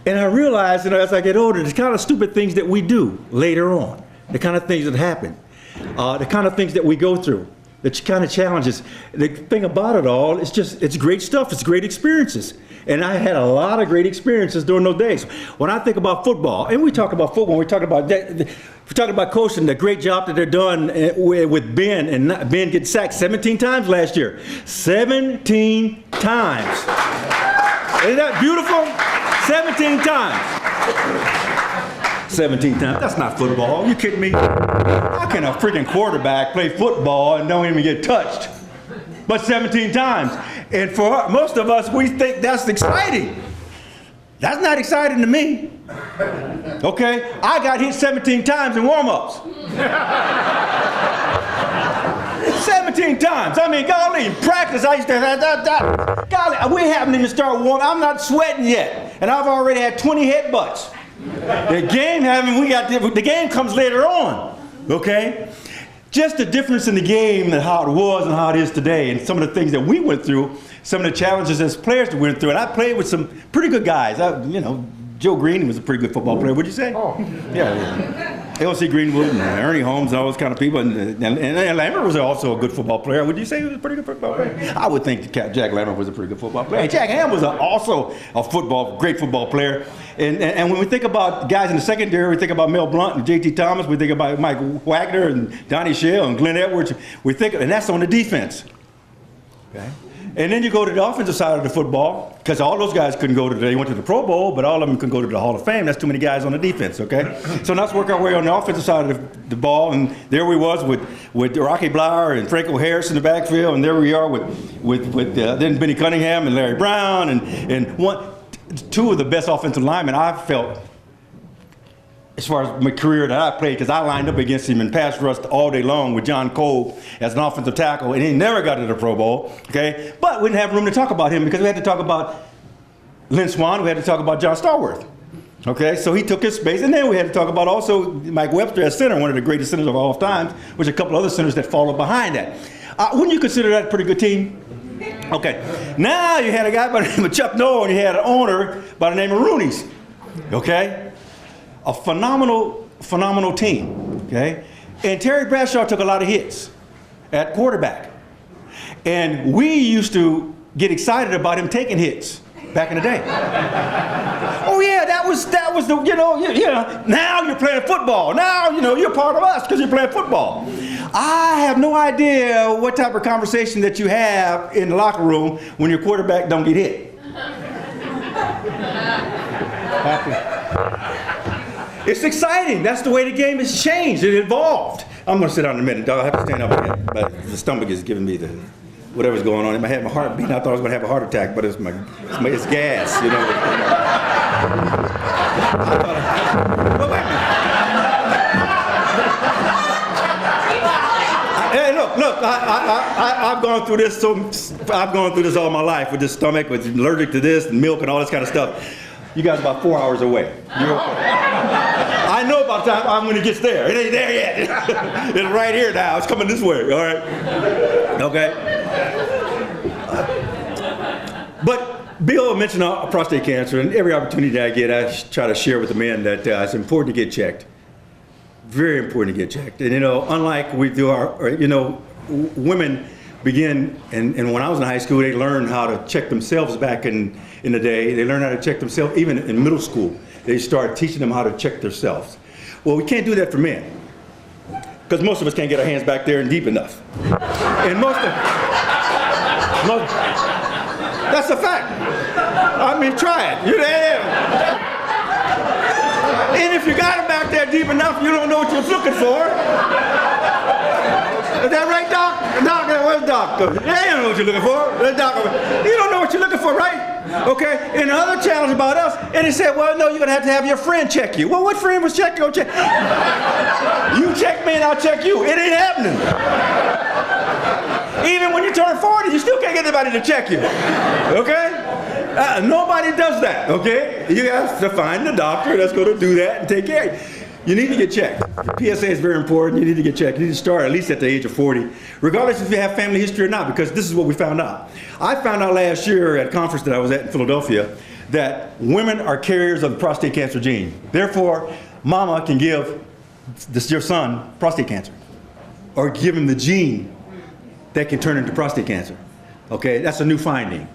And I realized, as I get older, the kind of stupid things that we do later on, the kind of things that happen, the kind of things that we go through, the kind of challenges. The thing about it all is it's great stuff. It's great experiences. And I had a lot of great experiences during those days. When I think about football, and we talk about football, we talk about coaching, the great job that they're done with Ben, and Ben gets sacked 17 times last year. 17 times. Isn't that beautiful? 17 times. 17 times. That's not football. You kidding me? How can a freaking quarterback play football and don't even get touched? But 17 times. And for most of us, we think that's exciting. That's not exciting to me. Okay? I got hit 17 times in warm-ups. 17 times. I mean, golly, in practice, I used to golly, we haven't even started warming. I'm not sweating yet. And I've already had 20 headbutts. The game comes later on. Okay? Just the difference in the game and how it was and how it is today, and some of the things that we went through, some of the challenges as players that we went through. And I played with some pretty good guys. Joe Green was a pretty good football player, would you say? Oh. Yeah. L.C. Greenwood and Ernie Holmes and all those kind of people. And Lambert was also a good football player. Would you say he was a pretty good football player? I would think Jack Lambert was a pretty good football player. Hey, Jack Ham was also a great football player. And when we think about guys in the secondary, we think about Mel Blount and J.T. Thomas. We think about Mike Wagner and Donnie Shell and Glenn Edwards. And that's on the defense. Okay. And then you go to the offensive side of the football, because all those guys couldn't go they went to the Pro Bowl, but all of them couldn't go to the Hall of Fame. That's too many guys on the defense, okay? So let's work our way on the offensive side of the ball, and there we was with Rocky Blauer and Franco Harris in the backfield, and there we are with then Benny Cunningham and Larry Brown, and two of the best offensive linemen I felt as far as my career that I played, because I lined up against him in pass rush all day long with John Cole as an offensive tackle, and he never got to the Pro Bowl, okay? But we didn't have room to talk about him because we had to talk about Lynn Swann, we had to talk about John Starworth, okay? So he took his space, and then we had to talk about also Mike Webster as center, one of the greatest centers of all time, which a couple other centers that followed behind that. Wouldn't you consider that a pretty good team? Okay. Now you had a guy by the name of Chuck Noll, and you had an owner by the name of Rooney's, okay? A phenomenal team, okay? And Terry Bradshaw took a lot of hits at quarterback. And we used to get excited about him taking hits back in the day. Oh yeah, that was the, now you're playing football. Now, you're part of us because you're playing football. I have no idea what type of conversation that you have in the locker room when your quarterback don't get hit. It's exciting. That's the way the game has changed. It evolved. I'm going to sit down in a minute. I have to stand up again. But the stomach is giving me whatever's going on. I had my heart beating. I thought I was going to have a heart attack, but it's gas, Hey, look. I've gone through this. I've gone through this all my life with this stomach, with allergic to this and milk and all this kind of stuff. You guys are about 4 hours away. You're okay. I know about the time when it gets there. It ain't there yet. It's right here now. It's coming this way. All right. Okay. But Bill mentioned prostate cancer, and every opportunity that I get, I try to share with the men that it's important to get checked. Very important to get checked. And unlike we do women begin, and when I was in high school, they learned how to check themselves back in the day. They learned how to check themselves even in middle school. They started teaching them how to check themselves. Well, we can't do that for men, because most of us can't get our hands back there and deep enough. And that's a fact. I mean, try it. And if you got them back there deep enough, you don't know what you're looking for. Is that right, Doc? Where's Doc? You don't know what you're looking for. Doc, you don't know what you're looking for, right? Okay. And the other challenge about us, and he said, well, no, you're going to have your friend check you. Well, what friend was checking? You check me and I'll check you. It ain't happening. Even when you turn 40, you still can't get anybody to check you. Okay? Nobody does that, okay? You have to find the doctor that's going to do that and take care of you. You need to get checked. PSA is very important. You need to get checked. You need to start at least at the age of 40, regardless if you have family history or not, because this is what we found out. I found out last year at a conference that I was at in Philadelphia that women are carriers of the prostate cancer gene. Therefore, mama can give your son prostate cancer or give him the gene that can turn into prostate cancer. Okay, that's a new finding.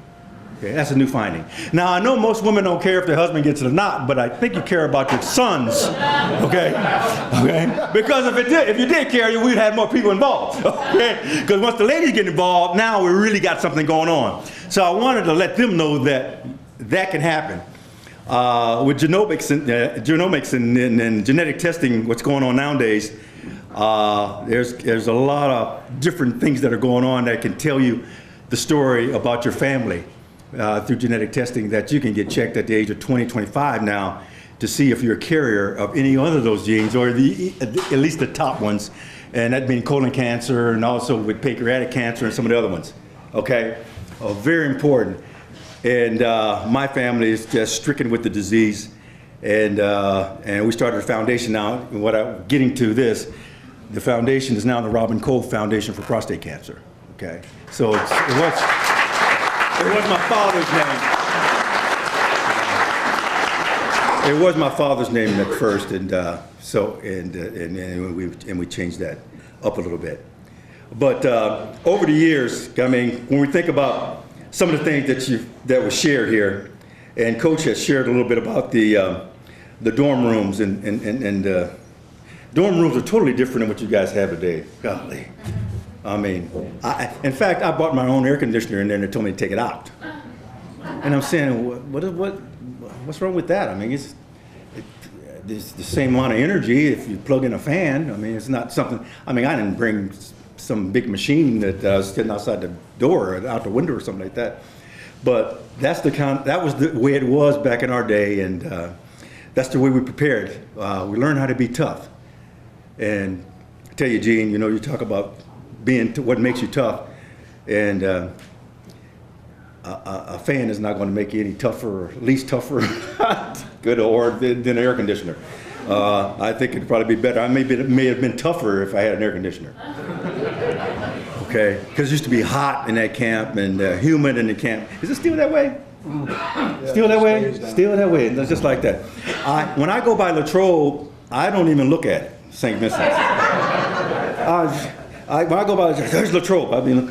Okay, that's a new finding. Now, I know most women don't care if their husband gets it or not, but I think you care about your sons, okay? Okay? Because if you did care, we'd have more people involved, okay? Because once the ladies get involved, now we really got something going on. So I wanted to let them know that that can happen. With genomics and genetic testing, what's going on nowadays, there's a lot of different things that are going on that can tell you the story about your family. Through genetic testing, that you can get checked at the age of 20, 25 now to see if you're a carrier of any one of those genes, or at least the top ones, and that means colon cancer and also with pancreatic cancer and some of the other ones. Okay, very important. And my family is just stricken with the disease, and we started a foundation now. And what I'm getting to this, the foundation is now the Robin Cove Foundation for Prostate Cancer. Okay, so it was my father's name. It was my father's name at first, and we changed that up a little bit. But over the years, I mean, when we think about some of the things that was shared here, and Coach has shared a little bit about the dorm rooms, and dorm rooms are totally different than what you guys have today. Golly. I mean, in fact, I bought my own air conditioner in there and they told me to take it out. And I'm saying, what's wrong with that? I mean, it's the same amount of energy if you plug in a fan. I mean, it's not something, I mean, I didn't bring some big machine that I was sitting outside the door or out the window or something like that. But that was the way it was back in our day, and that's the way we prepared. We learned how to be tough. And I tell you, Gene, you talk about what makes you tough, and a fan is not going to make you any tougher, or least tougher, good or than an air conditioner. I think it'd probably be better. I may have been tougher if I had an air conditioner. Okay, because it used to be hot in that camp and humid in the camp. Is it still that way? Still that way? Still that way. It's just like that. When I go by Latrobe, I don't even look at it, St. Vincent's. When I go by, there's Latrobe. I mean,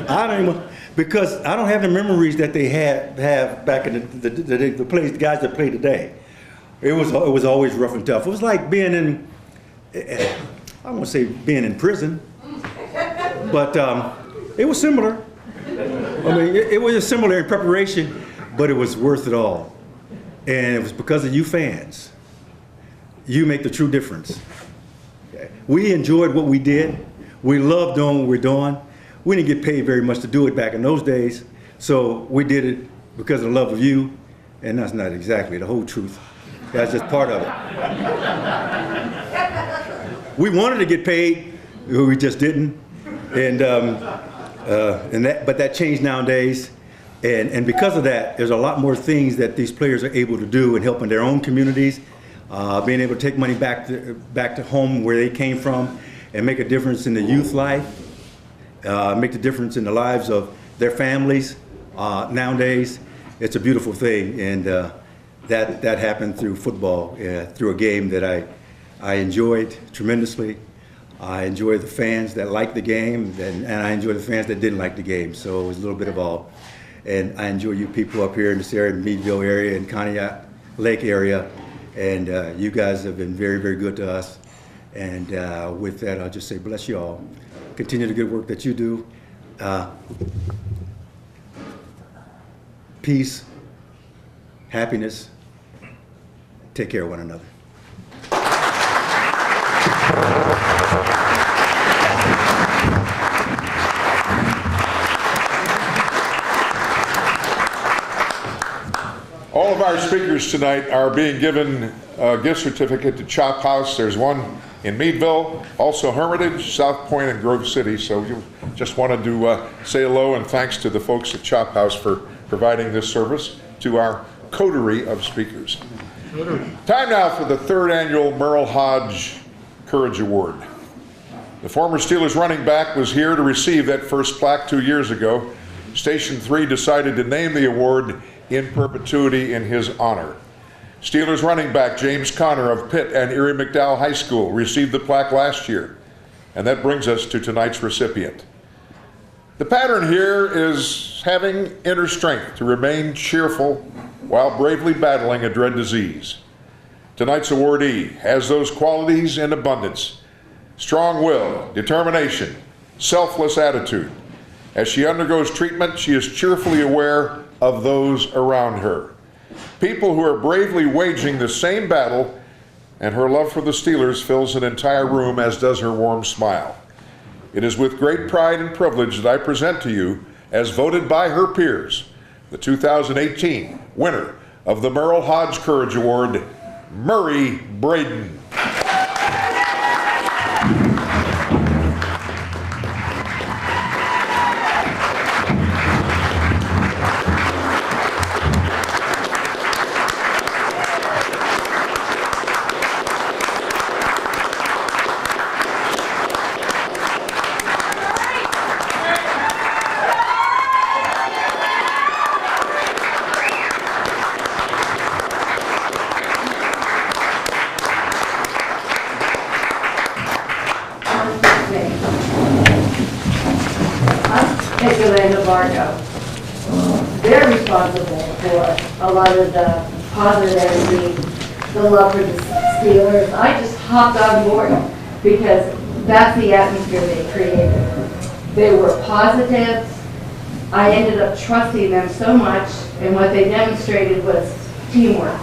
I don't even, because I don't have the memories that they have back in the guys that play today. It was always rough and tough. It was like being in, I don't want to say being in prison, but it was similar. I mean, it was similar in preparation, but it was worth it all. And it was because of you fans. You make the true difference. We enjoyed what we did. We loved doing what we're doing. We didn't get paid very much to do it back in those days, so we did it because of the love of you, and that's not exactly the whole truth. That's just part of it. We wanted to get paid, we just didn't, but that changed nowadays, and because of that, there's a lot more things that these players are able to do in helping their own communities. Being able to take money back to home where they came from and make a difference in the youth life, make the difference in the lives of their families nowadays. It's a beautiful thing, and that happened through football, through a game that I enjoyed tremendously. I enjoy the fans that liked the game, and I enjoy the fans that didn't like the game, so it was a little bit of all. And I enjoy you people up here in this area, the Meadville area and Conneaut Lake area. And you guys have been very, very good to us. And with that, I'll just say bless you all. Continue the good work that you do. Peace, happiness. Take care of one another. All All of our speakers tonight are being given a gift certificate to Chop House. There's one in Meadville, also Hermitage, South Point, and Grove City. So you just wanted to say hello and thanks to the folks at Chop House for providing this service to our coterie of speakers. Time now for the third annual Merle Hodge Courage Award. The former Steelers running back was here to receive that first plaque 2 years ago. Station 3 decided to name the award in perpetuity in his honor. Steelers running back James Conner of Pitt and Erie McDowell High School received the plaque last year. And that brings us to tonight's recipient. The pattern here is having inner strength to remain cheerful while bravely battling a dread disease. Tonight's awardee has those qualities in abundance: strong will, determination, selfless attitude. As she undergoes treatment, she is cheerfully aware of those around her. People who are bravely waging the same battle, and her love for the Steelers fills an entire room, as does her warm smile. It is with great pride and privilege that I present to you, as voted by her peers, the 2018 winner of the Merle Hodge Courage Award, Murray Braden. They're responsible for a lot of the positivity, the love for the Steelers. I just hopped on board because that's the atmosphere they created. They were positive. I ended up trusting them so much, and what they demonstrated was teamwork.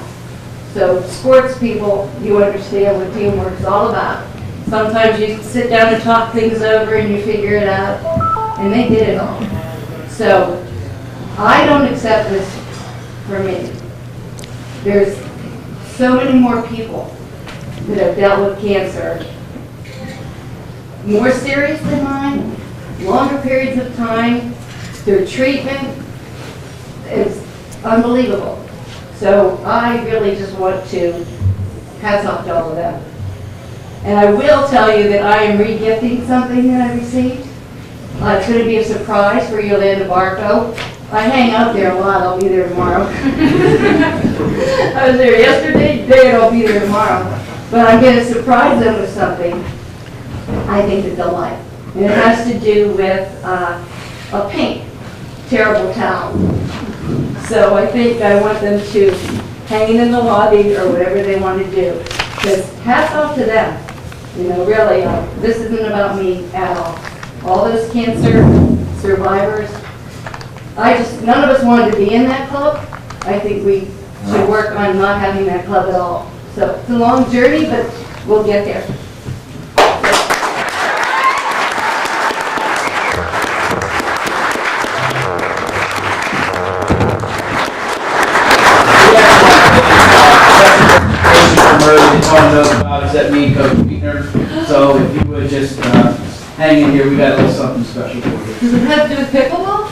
So sports people, you understand what teamwork is all about. Sometimes you sit down and talk things over and you figure it out, and they did it all. So I don't accept this for me. There's so many more people that have dealt with cancer, more serious than mine, longer periods of time. Their treatment is unbelievable. So I really just want to hats off to all of them. And I will tell you that I am re-gifting something that I received. It's going to be a surprise for Yolanda Barco. I hang out there a lot. I'll be there tomorrow. I was there yesterday, today, and I'll be there tomorrow. But I'm going to surprise them with something I think that they'll like. And it has to do with a pink, terrible towel. So I think I want them to hang it in the lobby or whatever they want to do. Because hats off to them. You know, really, this isn't about me at all. All those cancer survivors, none of us wanted to be in that club. I think we should work on not having that club at all. So it's a long journey, but we'll get there. All knows about except me and Coach Fichtner. So if you would just hang in here, we got a little something special for you. Does it have to do with pickleball?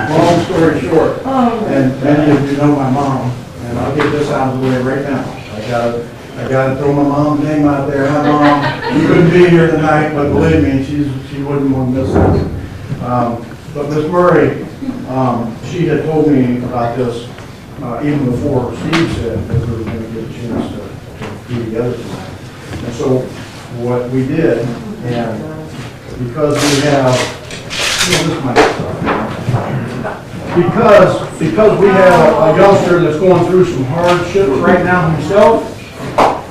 Long story short, Oh, and many of you know my mom, and I'll get this out of the way right now. I gotta throw my mom's name out there. Hi, Mom. She couldn't be here tonight, but believe me, she wouldn't want to miss this. But Miss Murray, she had told me about this even before Steve said that we were going to get a chance to be together tonight. And so what we did, and because we have, because we have a youngster that's going through some hardships right now himself,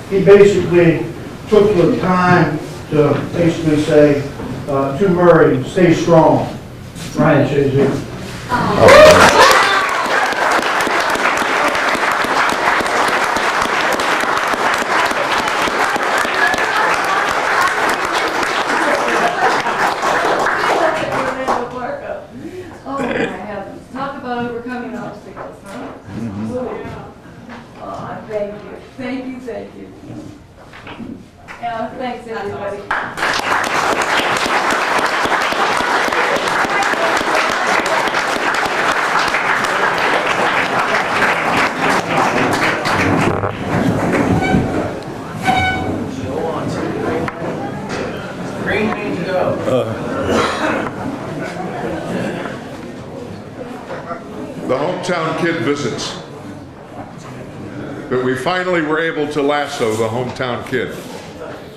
he basically took the time to basically say to Murray, stay strong. Ryan, shake his hand. coming obstacles, huh? Oh, thank you, thank you, thank you. Yeah, thanks everybody. Green means go. The hometown kid visits. But we finally were able to lasso the hometown kid.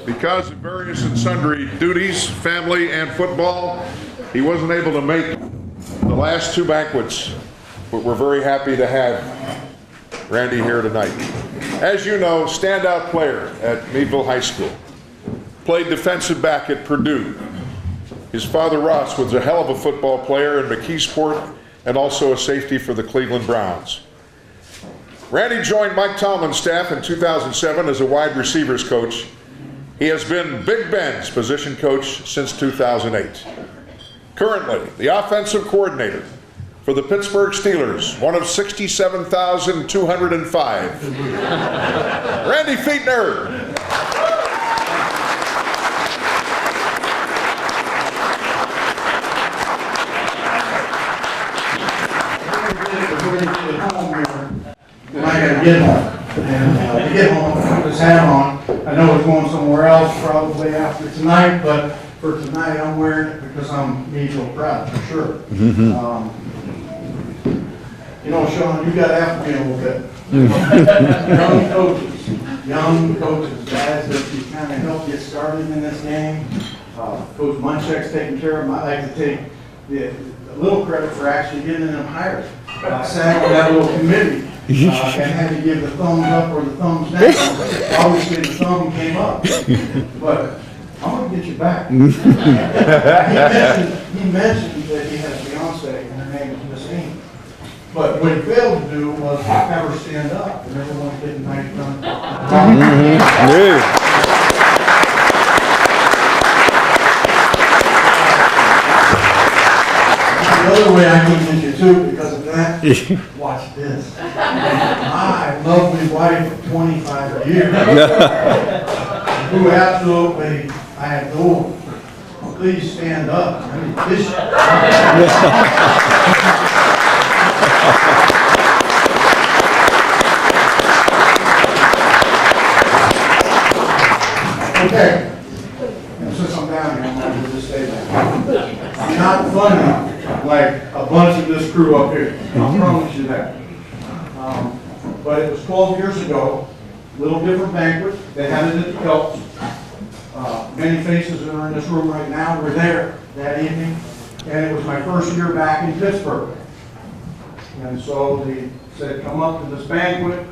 Because of various and sundry duties, family and football, he wasn't able to make the last two banquets, but we're very happy to have Randy here tonight. As you know, standout player at Meadville High School. Played defensive back at Purdue. His father, Ross, was a hell of a football player in McKeesport and also a safety for the Cleveland Browns. Randy joined Mike Tomlin's staff in 2007 as a wide receivers coach. He has been Big Ben's position coach since 2008. Currently, the offensive coordinator for the Pittsburgh Steelers, one of 67,205. Randy Fichtner. Then I gotta get home. And to get home, put this hat on. I know it's going somewhere else probably after tonight, but for tonight I'm wearing it because I'm Meadville proud, for sure. You know, Sean, you got after me a little bit. Young coaches, guys that you kind of help get started in this game. Coach Munchak's taking care of them. I like to take a little credit for actually getting them hired. I sat on that little committee and had to give the thumbs up or the thumbs down. Obviously the thumb came up, but I'm going to get you back. He mentioned that he has a fiance and her name is Miss Amy. But what he failed to do was have her stand up and everyone getting nice done. The other way I can get you too, because of that, watch this. My lovely wife of 25 years, who absolutely, I adore. Please stand up. I mean, this. Okay. And since I'm down here, I'm going to just say that. I'm not funny like a bunch of this crew up here. I promise you that. But it was 12 years ago, little different banquet. They had it at the Kelps. Many faces that are in this room right now were there that evening. And it was my first year back in Pittsburgh. And so they said, come up to this banquet.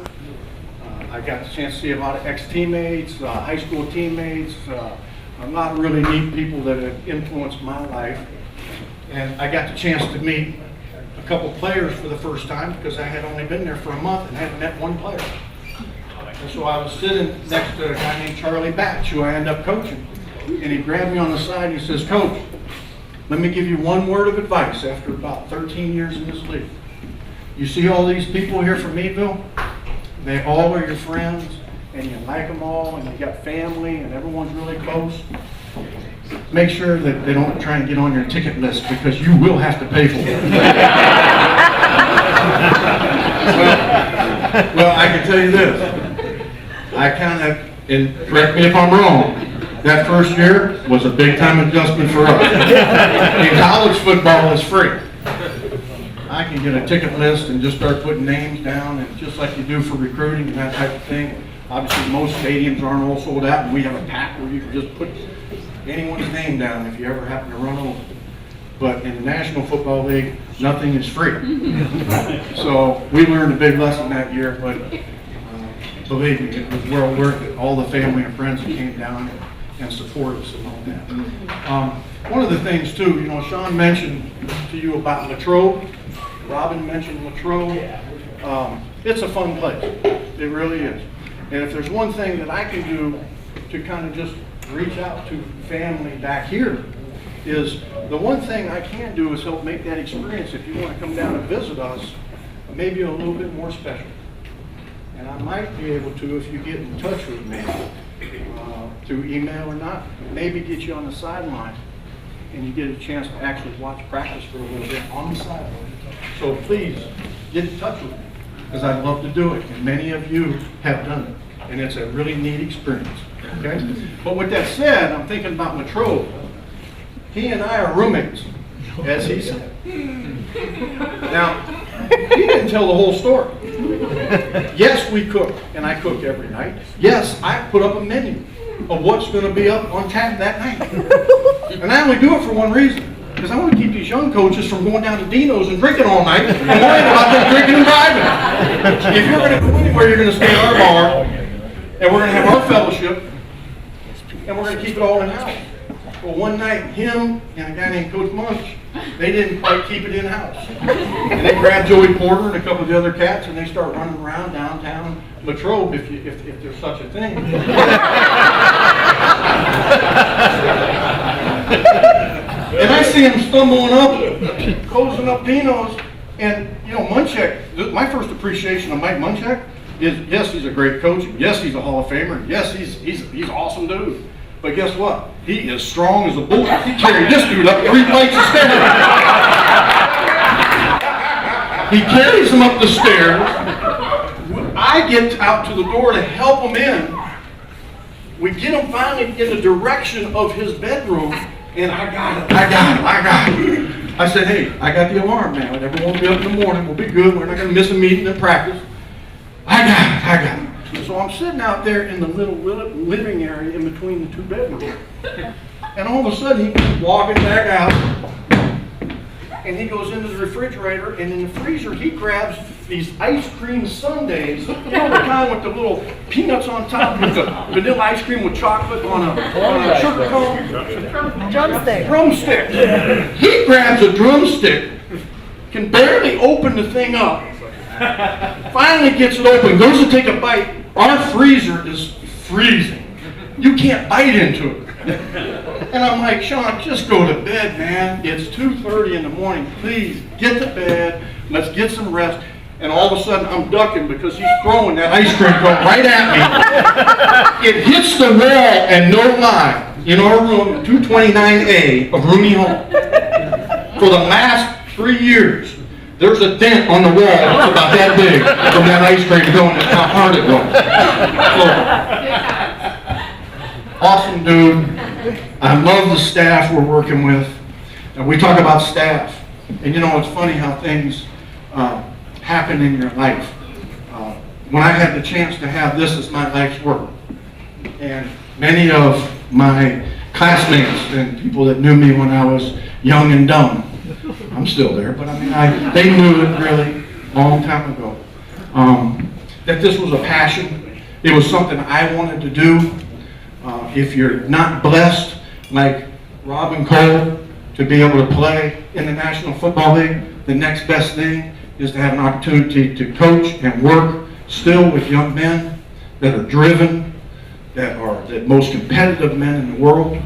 I got the chance to see a lot of ex-teammates, high school teammates, a lot of really neat people that have influenced my life. And I got the chance to meet a couple players for the first time because I had only been there for a month and hadn't met one player. And so I was sitting next to a guy named Charlie Batch, who I ended up coaching. And he grabbed me on the side and he says, Coach, let me give you one word of advice after about 13 years in this league. You see all these people here from Meadville? They all are your friends, and you like them all, and you got family, and everyone's really close. Make sure that they don't try and get on your ticket list because you will have to pay for it. well, I can tell you this. I kind of, and correct me if I'm wrong, that first year was a big time adjustment for us. In college football is free. I can get a ticket list and just start putting names down, and just like you do for recruiting and that type of thing. Obviously, most stadiums aren't all sold out, and we have a pack where you can just put anyone's name down if you ever happen to run over. But in the National Football League, nothing is free. So we learned a big lesson that year, but believe me, it was well worth it. All the family and friends that came down and supported us and all that. One of the things too, you know, Sean mentioned to you about Latrobe. Robin mentioned Latrobe. It's a fun place. It really is. And if there's one thing that I can do to kind of just reach out to family back here, is the one thing I can do is help make that experience. If you want to come down and visit us, maybe a little bit more special. And I might be able to, if you get in touch with me through email or not, maybe get you on the sideline and you get a chance to actually watch practice for a little bit on the sideline. So please get in touch with me, because I'd love to do it, and many of you have done it, and it's a really neat experience. Okay? But with that said, I'm thinking about Latrobe. He and I are roommates, as he said. Now, he didn't tell the whole story. Yes, we cook, and I cook every night. Yes, I put up a menu of what's going to be up on tap that night. And I only do it for one reason, because I want to keep these young coaches from going down to Dino's and drinking all night and worrying about them drinking and driving. If you're going to go anywhere, you're going to stay at our bar, and we're going to have our fellowship, and we're going to keep it all in-house. Well, one night, him and a guy named Coach Munch, they didn't quite keep it in-house. And they grabbed Joey Porter and a couple of the other cats, and they start running around downtown Latrobe, if there's such a thing. And I see him stumbling up, closing up Dino's, and you know, Munchak, my first appreciation of Mike Munchak is, yes, he's a great coach, yes, he's a Hall of Famer, yes, he's an awesome dude. But guess what? He is strong as a bull. He carried this dude up 3 flights of stairs. He carries him up the stairs. I get out to the door to help him in. We get him finally in the direction of his bedroom, and I got it. I said, hey, I got the alarm now. Everyone will be up in the morning. We'll be good. We're not going to miss a meeting in practice. I got it. So I'm sitting out there in the little living area in between the two bedrooms. And all of a sudden, he comes walking back out, and he goes into the refrigerator, and in the freezer, he grabs these ice cream sundaes, you know, the kind with the little peanuts on top, with the vanilla ice cream with chocolate on a sugar cone. Drumstick. He grabs a drumstick, can barely open the thing up, finally gets it open, goes to take a bite. Our freezer is freezing. You can't bite into it. And I'm like, Sean, just go to bed, man. It's 2:30 in the morning. Please, get to bed. Let's get some rest. And all of a sudden, I'm ducking because he's throwing that ice cream cone right at me. It hits the wall, and no lie, in our room, 229A of Rooney Hall, for the last 3 years, there's a dent on the wall about that big from that ice cream cone. That's how hard it was. So, awesome dude. I love the staff we're working with. And we talk about staff. And you know, it's funny how things happen in your life. When I had the chance to have this as my life's work, and many of my classmates and people that knew me when I was young and dumb, I'm still there, but I mean, they knew it really long time ago, that this was a passion. It was something I wanted to do. If you're not blessed like Rob and Cole to be able to play in the National Football League, the next best thing is to have an opportunity to coach and work still with young men that are driven, that are the most competitive men in the world.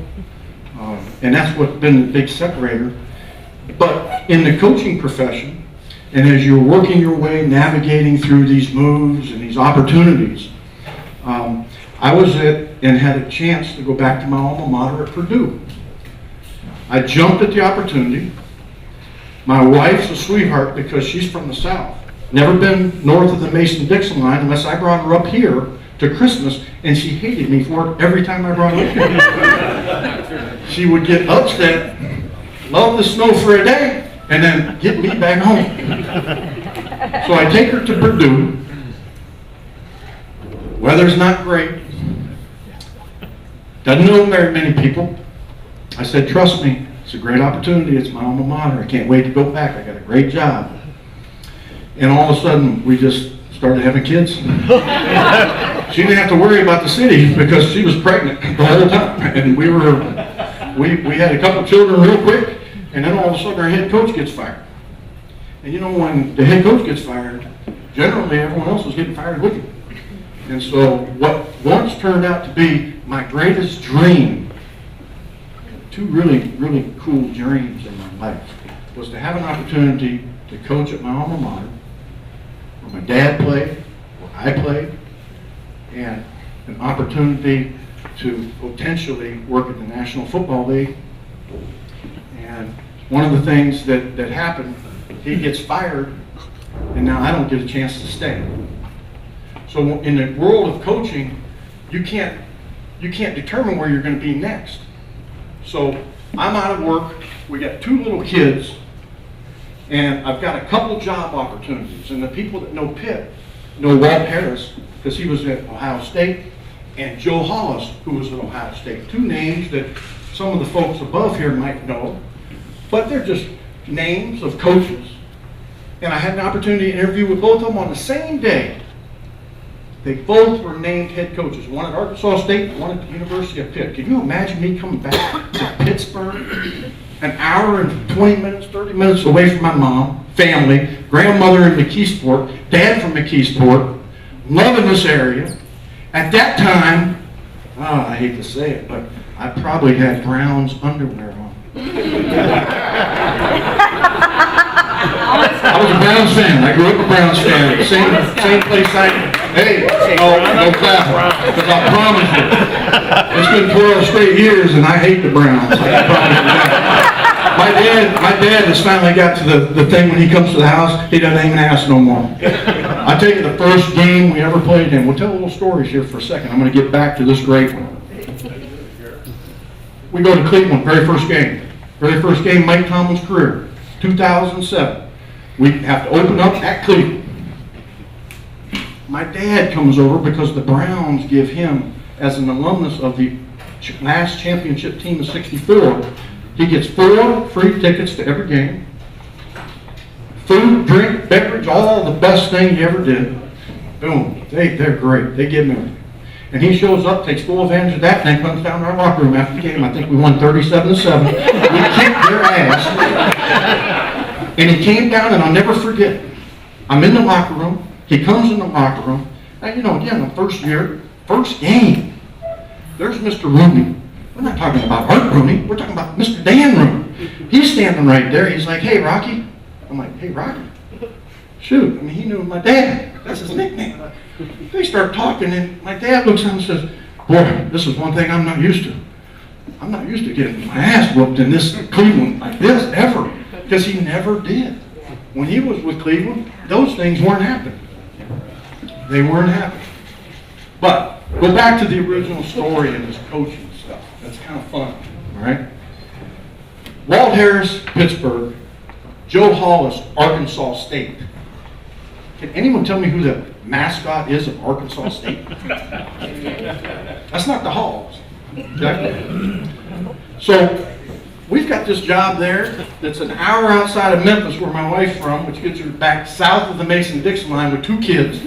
And that's what's been the big separator. But in the coaching profession, and as you're working your way, navigating through these moves and these opportunities, I was and had a chance to go back to my alma mater at Purdue. I jumped at the opportunity. My wife's a sweetheart because she's from the South. Never been north of the Mason-Dixon line unless I brought her up here to Christmas, and she hated me for it every time I brought her up here. She would get upset, love the snow for a day, and then get me back home. So I take her to Purdue. Weather's not great. Doesn't know very many people. I said, trust me, it's a great opportunity. It's my alma mater. I can't wait to go back. I got a great job. And all of a sudden, we just started having kids. She didn't have to worry about the city because she was pregnant the whole time. And we had a couple children real quick, and then all of a sudden our head coach gets fired. And you know, when the head coach gets fired, generally everyone else was getting fired with him. And so what once turned out to be my greatest dream, two really, really cool dreams in my life, was to have an opportunity to coach at my alma mater dad played, where I played, and an opportunity to potentially work at the National Football League. And one of the things that happened, he gets fired, and now I don't get a chance to stay. So in the world of coaching, you can't determine where you're going to be next. So I'm out of work. We got 2 little kids, and I've got a couple job opportunities. And the people that know Pitt know Walt Harris, because he was at Ohio State, and Joe Hollis, who was at Ohio State. 2 names that some of the folks above here might know, but they're just names of coaches. And I had an opportunity to interview with both of them on the same day. They both were named head coaches, one at Arkansas State, one at the University of Pitt. Can you imagine me coming back to Pittsburgh, an hour and 20 minutes, 30 minutes away from my mom, family, grandmother in McKeesport, dad from McKeesport, loving this area. At that time, I hate to say it, but I probably had Brown's underwear on. I was a Browns fan. I grew up a Browns fan. Same place no clap. Because I promise you, it's been 12 straight years and I hate the Browns. I promise you that. My dad has finally got to the thing when he comes to the house, he doesn't even ask no more. I tell you, the first game we ever played in, we'll tell little stories here for a second. I'm going to get back to this great one. We go to Cleveland, very first game. Very first game, Mike Tomlin's career, 2007. We have to open up at Cleveland. My dad comes over because the Browns give him, as an alumnus of the last championship team of '64, he gets 4 free tickets to every game. Food, drink, beverage, all the best thing he ever did. Boom, they're great. They give him everything. And he shows up, takes full advantage of that, and then comes down to our locker room after the game. I think we won 37-7. We kicked their ass. And he came down, and I'll never forget. I'm in the locker room. He comes in the locker room. And again, the first year, first game, there's Mr. Rooney. We're not talking about Art Rooney. We're talking about Mr. Dan Rooney. He's standing right there. He's like, "Hey, Rocky." I'm like, "Hey, Rocky." Shoot, he knew my dad. That's his nickname. They start talking, and my dad looks at him and says, "Boy, this is one thing I'm not used to. I'm not used to getting my ass whooped in this Cleveland like this, ever." Because he never did. When he was with Cleveland, those things weren't happening. They weren't happening. But, go back to the original story and this coaching stuff. That's kind of fun, all right? Walt Harris, Pittsburgh. Joe Hollis, Arkansas State. Can anyone tell me who the mascot is of Arkansas State? That's not the Halls. Exactly. So we've got this job there that's an hour outside of Memphis, where my wife's from, which gets her back south of the Mason-Dixon line with 2 kids.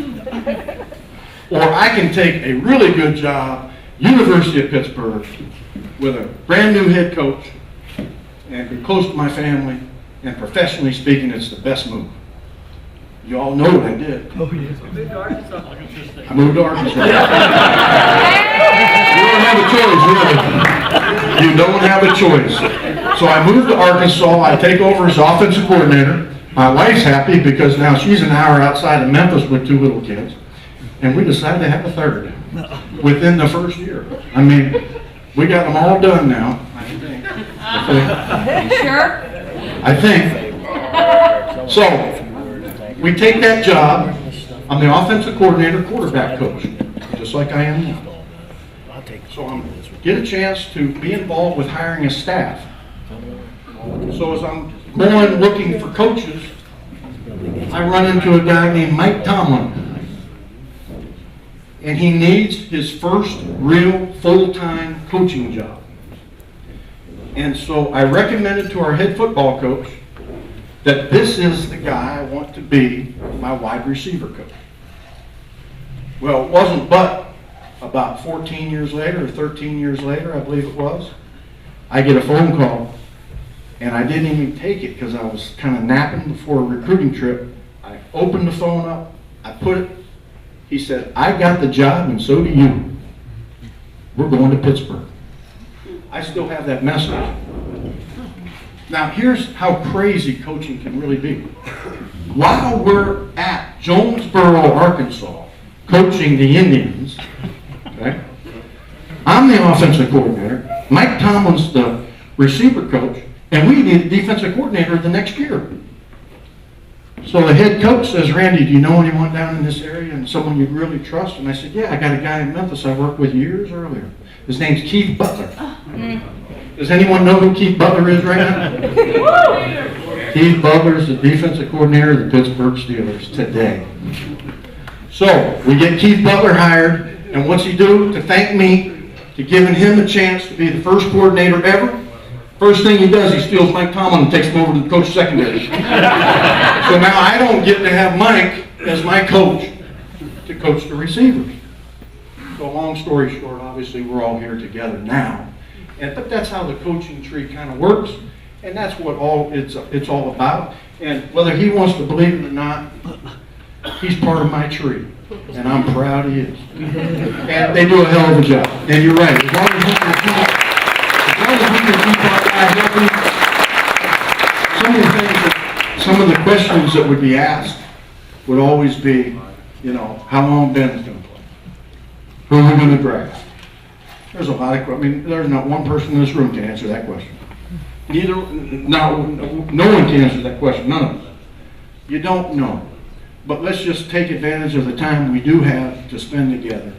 Or I can take a really good job, University of Pittsburgh, with a brand new head coach, and be close to my family, and professionally speaking, it's the best move. You all know what I did. Oh, yes. I moved to Arkansas. You don't have a choice, really. You don't have a choice. So I moved to Arkansas. I take over as offensive coordinator. My wife's happy because now she's an hour outside of Memphis with 2 little kids. And we decided to have a third within the first year. I mean, we got them all done now. Sure? I think. So, we take that job. I'm the offensive coordinator, quarterback coach, just like I am now. So I get a chance to be involved with hiring a staff. So as I'm going looking for coaches, I run into a guy named Mike Tomlin. And he needs his first real full-time coaching job. And so I recommended to our head football coach that this is the guy I want to be my wide receiver coach. Well, it wasn't but about 14 years later, or 13 years later, I believe it was, I get a phone call, and I didn't even take it because I was kind of napping before a recruiting trip. I opened the phone up, I put it, he said, "I got the job and so do you. We're going to Pittsburgh." I still have that message. Now here's how crazy coaching can really be. While we're at Jonesboro, Arkansas, coaching the Indians. Okay? I'm the offensive coordinator. Mike Tomlin's the receiver coach, and we need a defensive coordinator the next year. So the head coach says, Randy, do you know anyone down in this area and someone you really trust? And I said, yeah, I got a guy in Memphis I worked with years earlier. His name's Keith Butler. Does anyone know who Keith Butler is right now? Keith Butler is the defensive coordinator of the Pittsburgh Steelers today. So we get Keith Butler hired, and what's he do to thank me to giving him a chance to be the first coordinator ever? First thing he does, he steals Mike Tomlin and takes him over to the coach secondary. So now I don't get to have Mike as my coach to coach the receivers. So long story short, obviously we're all here together now. But that's how the coaching tree kind of works, and that's what it's all about. And whether he wants to believe it or not, he's part of my tree, and I'm proud he is. And they do a hell of a job. And you're right. As long as we can keep our guy healthy, some of the questions that would be asked would always be, you know, how long Ben's going to play? Who are we going to draft? There's a lot of, I mean, there's not one person in this room can answer that question. No one can answer that question, none of us. You don't know. But let's just take advantage of the time we do have to spend together.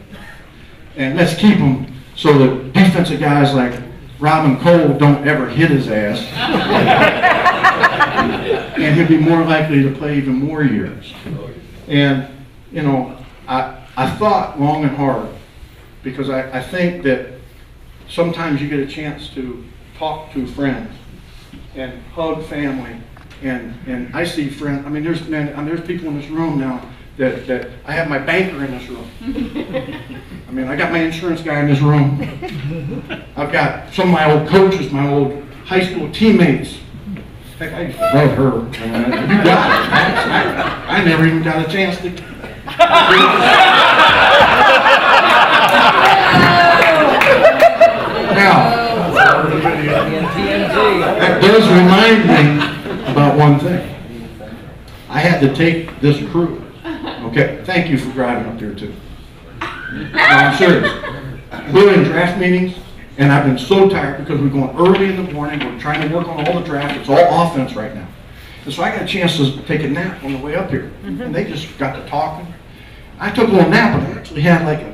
And let's keep them so that defensive guys like Robin Cole don't ever hit his ass. And he'll be more likely to play even more years. And, you know, I thought long and hard, because I think that sometimes you get a chance to talk to friends and hug family, and I see friends. I mean, there's people in this room now that I have my banker in this room. I mean, I got my insurance guy in this room. I've got some of my old coaches, my old high school teammates. Heck, I used to love her. You got it. I never even got a chance to. Now, that does remind me about one thing. I had to take this crew. Okay, thank you for driving up there too. No, I'm serious. We're in draft meetings, and I've been so tired because we're going early in the morning. We're trying to work on all the draft. It's all offense right now. And so I got a chance to take a nap on the way up here. And they just got to talking. I took a little nap, and I actually had like a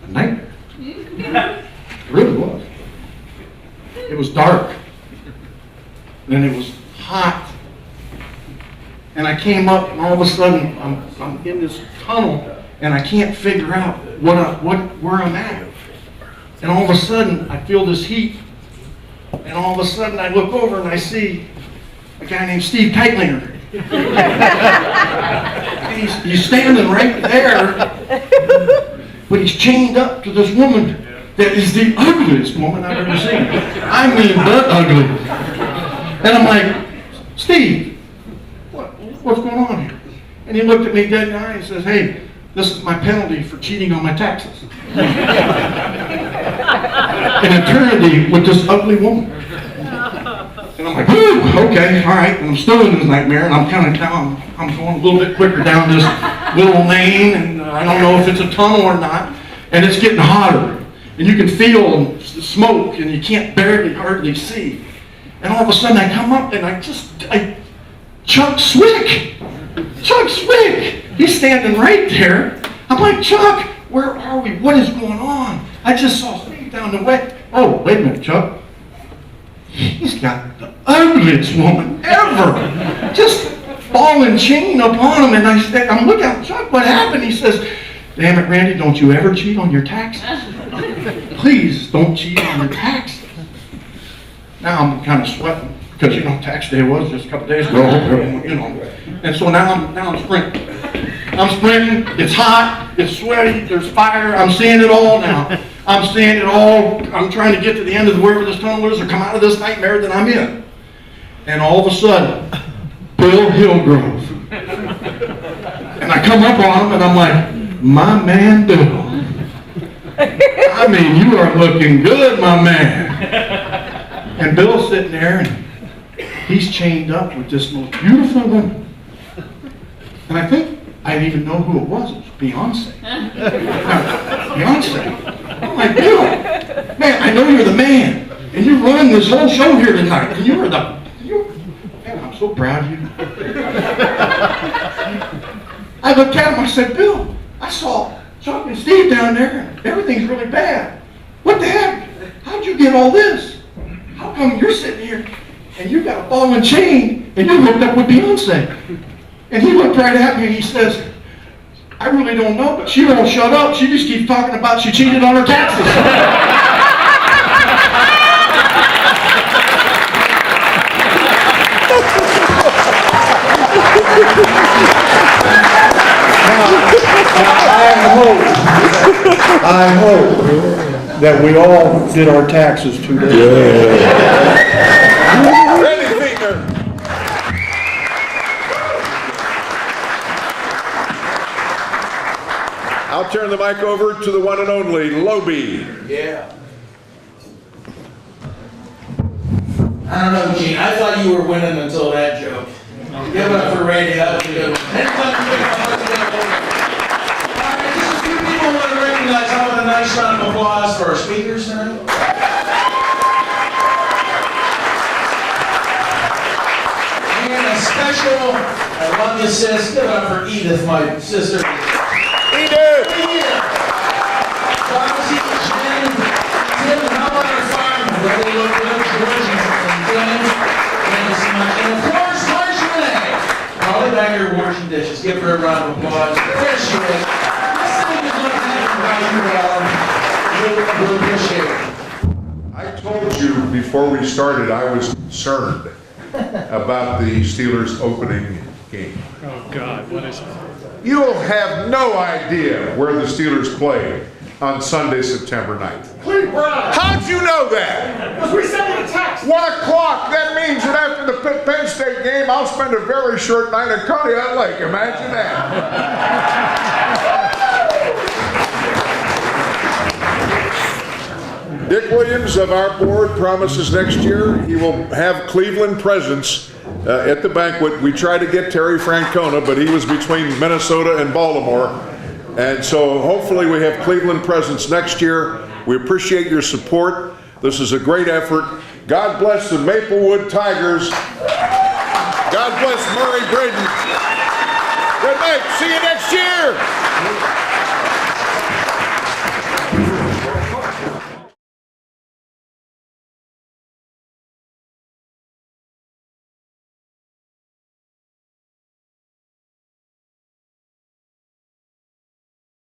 nightmare. It really was. It was dark. And it was hot. And I came up, and all of a sudden, I'm in this tunnel, and I can't figure out where I'm at. And all of a sudden, I feel this heat. And all of a sudden, I look over, and I see a guy named Steve Keitlinger. And he's standing right there, but he's chained up to this woman that is the ugliest woman I've ever seen. I mean, but ugly. And I'm like, Steve, what's going on here? And he looked at me dead in the eye and says, hey, this is my penalty for cheating on my taxes. An eternity with this ugly woman. And I'm like, whew, okay, all right. And I'm still in this nightmare, and I'm kind of down. I'm going a little bit quicker down this little lane, and I don't know if it's a tunnel or not. And it's getting hotter, and you can feel the smoke, and you can't hardly see. And all of a sudden, I come up, and Chuck Swick, he's standing right there. I'm like, Chuck, where are we? What is going on? I just saw Steve down the way. Oh, wait a minute, Chuck. He's got the ugliest woman ever. Just ball and chain upon him. And I'm looking at Chuck, what happened? He says, damn it, Randy, don't you ever cheat on your taxes. Please don't cheat on your taxes. Now I'm kind of sweating because, you know, tax day was just a couple days ago, you know. And so now I'm sprinting. I'm sprinting. It's hot. It's sweaty. There's fire. I'm seeing it all now. I'm seeing it all. I'm trying to get to the end of wherever this tunnel is or come out of this nightmare that I'm in. And all of a sudden, Bill Hillgrove. And I come up on him and I'm like, my man Bill. I mean, you are looking good, my man. And Bill's sitting there and he's chained up with this most beautiful woman. And I I didn't even know who it was. It was Beyonce. Beyonce. I'm like, Bill, man, I know you're the man, and you're running this whole show here tonight, and man, I'm so proud of you. I looked at him, I said, Bill, I saw Chuck and Steve down there, and everything's really bad. What the heck? How'd you get all this? How come you're sitting here, and you got a ball and chain, and you're hooked up with Beyonce? And he looked right at me and he says, I really don't know, but she won't shut up. She just keeps talking about she cheated on her taxes. I hope that we all did our taxes 2 days ago. Randy Fichtner. I'll turn the mic over to the one and only Lobie. Yeah. I don't know, Gene. I thought you were winning until that joke. Give it up for Randy. That was a good one. All right, just a few people want to recognize. How about a nice round of applause for our speakers tonight? And a special, I love you, sis. Give it up for Edith, my sister. Edith! Rosie, Jen, Tim, and how about our firemen? Really look good, George and James. Thank you so much. And of course, Marcia Renee. Probably back here washing dishes. Give her a round of applause. There she is. This thing is going to happen while you're We'll appreciate it. I told you before we started I was concerned about the Steelers opening game. Oh, God, what is it? You'll have no idea where the Steelers play on Sunday, September 9th. How'd you know that? Because we sent you a text. 1 o'clock. That means that after the Penn State game, I'll spend a very short night at Conneaut Lake. Imagine that. Dick Williams of our board promises next year he will have Cleveland presence at the banquet. We tried to get Terry Francona, but he was between Minnesota and Baltimore. And so hopefully we have Cleveland presence next year. We appreciate your support. This is a great effort. God bless the Maplewood Tigers. God bless Murray Braden. Good night. See you next year.